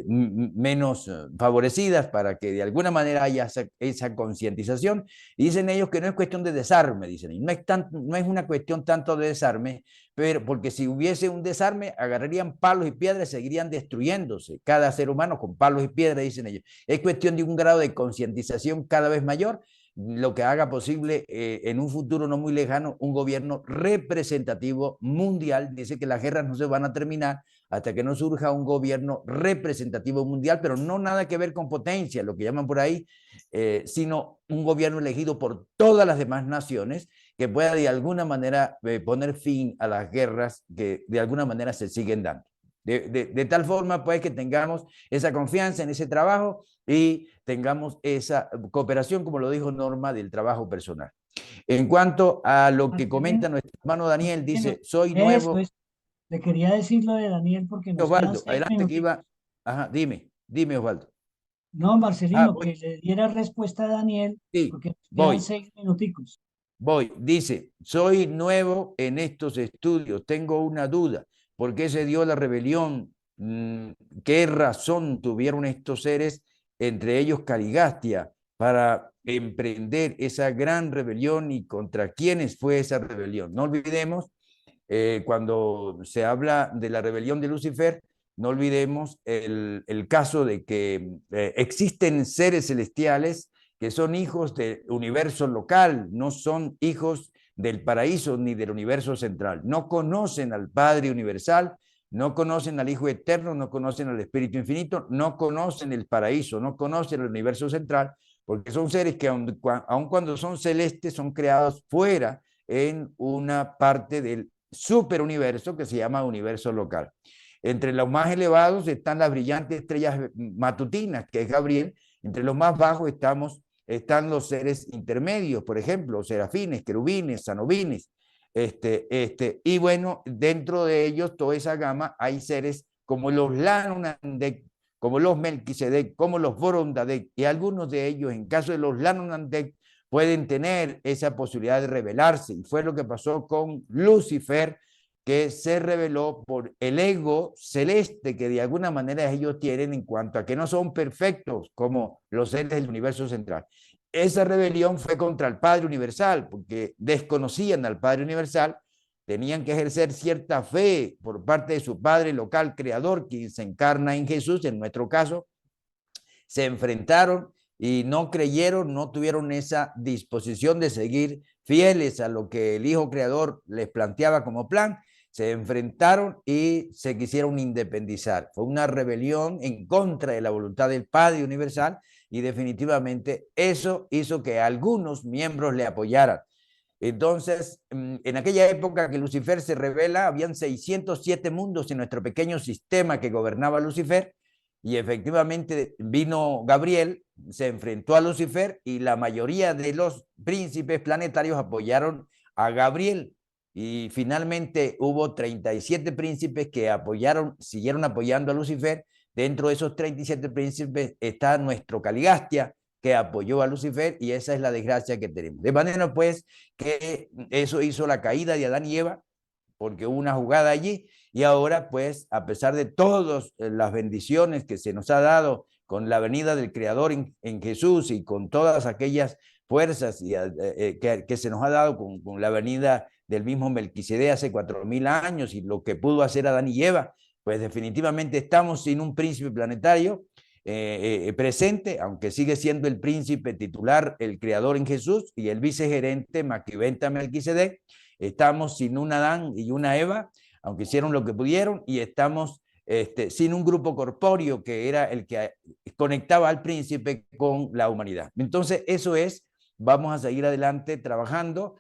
menos favorecidas, para que de alguna manera haya esa concientización. Y dicen ellos que no es cuestión de desarme, dicen ellos. No es una cuestión tanto de desarme, pero porque si hubiese un desarme, agarrarían palos y piedras y seguirían destruyéndose cada ser humano con palos y piedras, dicen ellos. Es cuestión de un grado de concientización cada vez mayor, lo que haga posible en un futuro no muy lejano un gobierno representativo mundial. Dice que las guerras no se van a terminar hasta que no surja un gobierno representativo mundial, pero no nada que ver con potencia, lo que llaman por ahí, sino un gobierno elegido por todas las demás naciones, que pueda de alguna manera poner fin a las guerras que de alguna manera se siguen dando. De tal forma, pues, que tengamos esa confianza en ese trabajo y tengamos esa cooperación, como lo dijo Norma, del trabajo personal. En cuanto a lo que comenta nuestro hermano Daniel, dice, soy nuevo. Le quería decir lo de Daniel porque nos Osvaldo, quedan 6 adelante minutos. que iba. Ajá, dime, Osvaldo. No, Marcelino, que le diera respuesta a Daniel, sí, porque nos voy. quedan 6 minuticos. Dice, soy nuevo en estos estudios, tengo una duda. ¿Por qué se dio la rebelión? ¿Qué razón tuvieron estos seres, entre ellos Caligastia, para emprender esa gran rebelión, y contra quiénes fue esa rebelión? No olvidemos, cuando se habla de la rebelión de Lucifer, no olvidemos el caso de que existen seres celestiales que son hijos del universo local, no son hijos del paraíso ni del universo central. No conocen al Padre universal, no conocen al Hijo eterno, no conocen al Espíritu infinito, no conocen el paraíso, no conocen el universo central, porque son seres que aun cuando son celestes, son creados fuera en una parte del superuniverso que se llama universo local. Entre los más elevados están las brillantes estrellas matutinas, que es Gabriel. Entre los más bajos están los seres intermedios, por ejemplo, serafines, querubines, sanobines, y bueno, dentro de ellos, toda esa gama, hay seres como los Lanunandek, como los Melquisedec, como los Vorondadek, y algunos de ellos, en caso de los Lanunandek, pueden tener esa posibilidad de revelarse, y fue lo que pasó con Lucifer, que se reveló por el ego celeste que de alguna manera ellos tienen, en cuanto a que no son perfectos como los seres del universo central. Esa rebelión fue contra el Padre Universal, porque desconocían al Padre Universal, tenían que ejercer cierta fe por parte de su padre local creador, quien se encarna en Jesús, en nuestro caso, se enfrentaron y no creyeron, no tuvieron esa disposición de seguir fieles a lo que el Hijo Creador les planteaba como plan, se enfrentaron y se quisieron independizar. Fue una rebelión en contra de la voluntad del Padre Universal y definitivamente eso hizo que algunos miembros le apoyaran. Entonces, en aquella época que Lucifer se revela, habían 607 mundos en nuestro pequeño sistema que gobernaba Lucifer, y efectivamente vino Gabriel, se enfrentó a Lucifer y la mayoría de los príncipes planetarios apoyaron a Gabriel. Y finalmente hubo 37 príncipes que siguieron apoyando a Lucifer. Dentro de esos 37 príncipes está nuestro Caligastia, que apoyó a Lucifer, y esa es la desgracia que tenemos. De manera pues que eso hizo la caída de Adán y Eva, porque hubo una jugada allí, y ahora pues a pesar de todas las bendiciones que se nos ha dado con la venida del Creador en Jesús y con todas aquellas fuerzas que se nos ha dado con la venida del mismo Melquisedec hace 4000 años y lo que pudo hacer Adán y Eva, pues definitivamente estamos sin un príncipe planetario presente, aunque sigue siendo el príncipe titular, el Creador en Jesús, y el vicegerente Maquiventa Melquisedec. Estamos sin un Adán y una Eva, aunque hicieron lo que pudieron, y estamos sin un grupo corpóreo que era el que conectaba al príncipe con la humanidad. Entonces, eso es, vamos a seguir adelante trabajando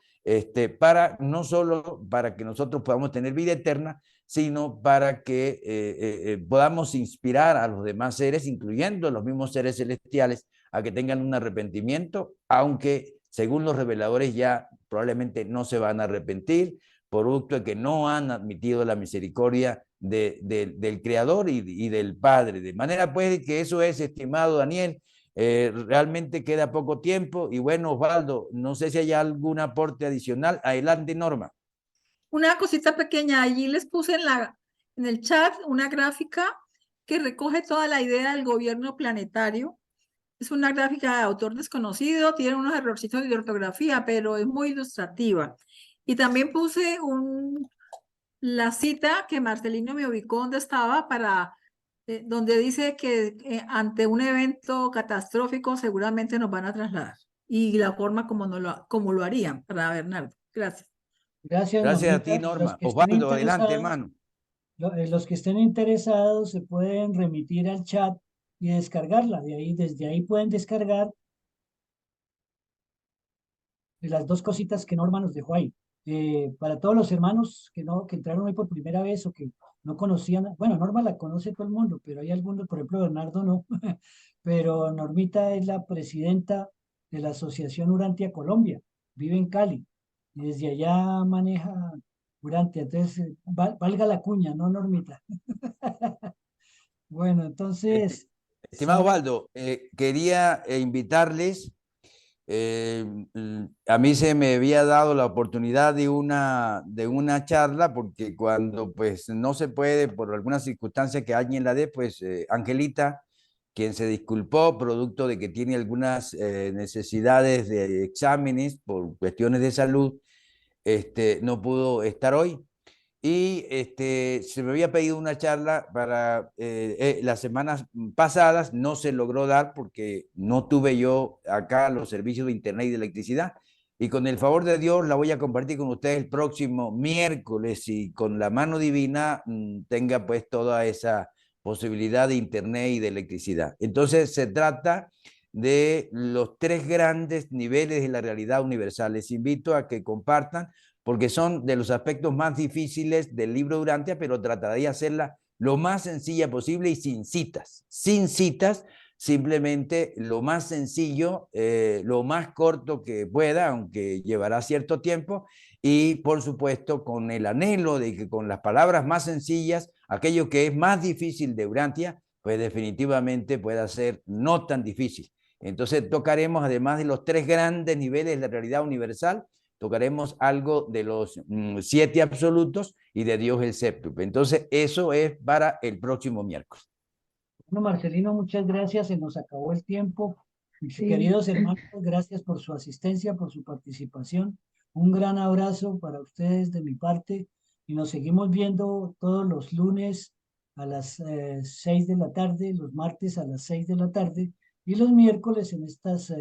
para no solo para que nosotros podamos tener vida eterna, sino para que podamos inspirar a los demás seres, incluyendo los mismos seres celestiales, a que tengan un arrepentimiento, aunque según los reveladores ya probablemente no se van a arrepentir, producto de que no han admitido la misericordia del Creador y del Padre. De manera pues que eso es, estimado Daniel, realmente queda poco tiempo, y bueno, Osvaldo, no sé si hay algún aporte adicional. Adelante, Norma. Una cosita pequeña, allí les puse en el chat una gráfica que recoge toda la idea del gobierno planetario. Es una gráfica de autor desconocido, tiene unos errorcitos de ortografía, pero es muy ilustrativa. Y también puse la cita que Marcelino me ubicó donde estaba, donde dice que ante un evento catastrófico seguramente nos van a trasladar. Y la forma como lo harían para Bernardo. Gracias. Gracias, Gracias Normita. a ti, Norma. Osvaldo, adelante, hermano. Los que estén interesados se pueden remitir al chat y descargarla. Desde ahí pueden descargar las dos cositas que Norma nos dejó ahí. Para todos los hermanos que entraron hoy por primera vez o que no conocían, bueno, Norma la conoce todo el mundo, pero hay algunos, por ejemplo, Bernardo no, pero Normita es la presidenta de la Asociación Urantia Colombia, vive en Cali, y desde allá maneja Urantia, entonces valga la cuña, ¿no, Normita? Bueno, entonces... Estimado Osvaldo, quería invitarles. A mí se me había dado la oportunidad de una charla, porque cuando pues no se puede por alguna circunstancia que alguien la dé, pues Angelita, quien se disculpó producto de que tiene algunas necesidades de exámenes por cuestiones de salud, no pudo estar hoy. Y se me había pedido una charla para las semanas pasadas, no se logró dar porque no tuve yo acá los servicios de internet y de electricidad, y con el favor de Dios la voy a compartir con ustedes el próximo miércoles, y con la mano divina tenga pues toda esa posibilidad de internet y de electricidad. Entonces se trata de los 3 grandes niveles de la realidad universal. Les invito a que compartan, porque son de los aspectos más difíciles del libro de Urantia, pero trataré de hacerla lo más sencilla posible y sin citas, simplemente lo más sencillo, lo más corto que pueda, aunque llevará cierto tiempo, y por supuesto con el anhelo de que con las palabras más sencillas, aquello que es más difícil de Urantia, pues definitivamente pueda ser no tan difícil. Entonces tocaremos, además de los 3 grandes niveles de la realidad universal, tocaremos algo de los 7 absolutos y de Dios el séptuple. Entonces, eso es para el próximo miércoles. Bueno, Marcelino, muchas gracias. Se nos acabó el tiempo. Mis queridos hermanos, gracias por su asistencia, por su participación. Un gran abrazo para ustedes de mi parte y nos seguimos viendo todos los lunes a las 6 de la tarde, los martes a las 6 de la tarde y los miércoles en estas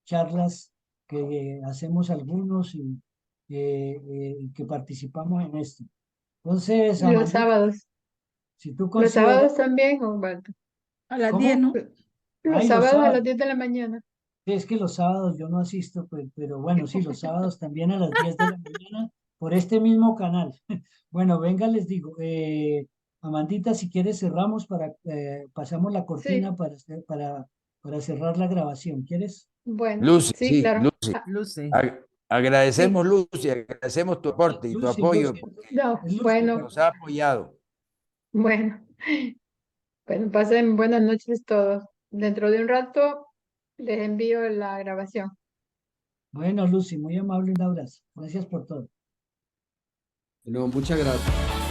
charlas que hacemos algunos y que participamos en esto. Entonces, Los Amandita, sábados. si tú Los consideras... sábados también, Osvaldo. A las ¿Cómo? 10, ¿no? Los Ay, los sábados a sábados. las 10 de la mañana. Sí, es que los sábados yo no asisto, pues, pero bueno, sí, los sábados también a las 10 de la mañana por este mismo canal. Bueno, venga, les digo, Amandita, si quieres cerramos pasamos la cortina Sí. para cerrar la grabación, ¿quieres? Bueno, Lucy, sí, sí, claro. Lucy. Ah, Lucy. Agradecemos, Lucy, agradecemos tu aporte y tu Lucy, apoyo, Lucy, no, es Lucy, bueno, nos ha apoyado. bueno. Bueno, pasen buenas noches todos. Dentro de un rato les envío la grabación. Bueno, Lucy, muy amable, un abrazo. Gracias por todo. No, muchas gracias.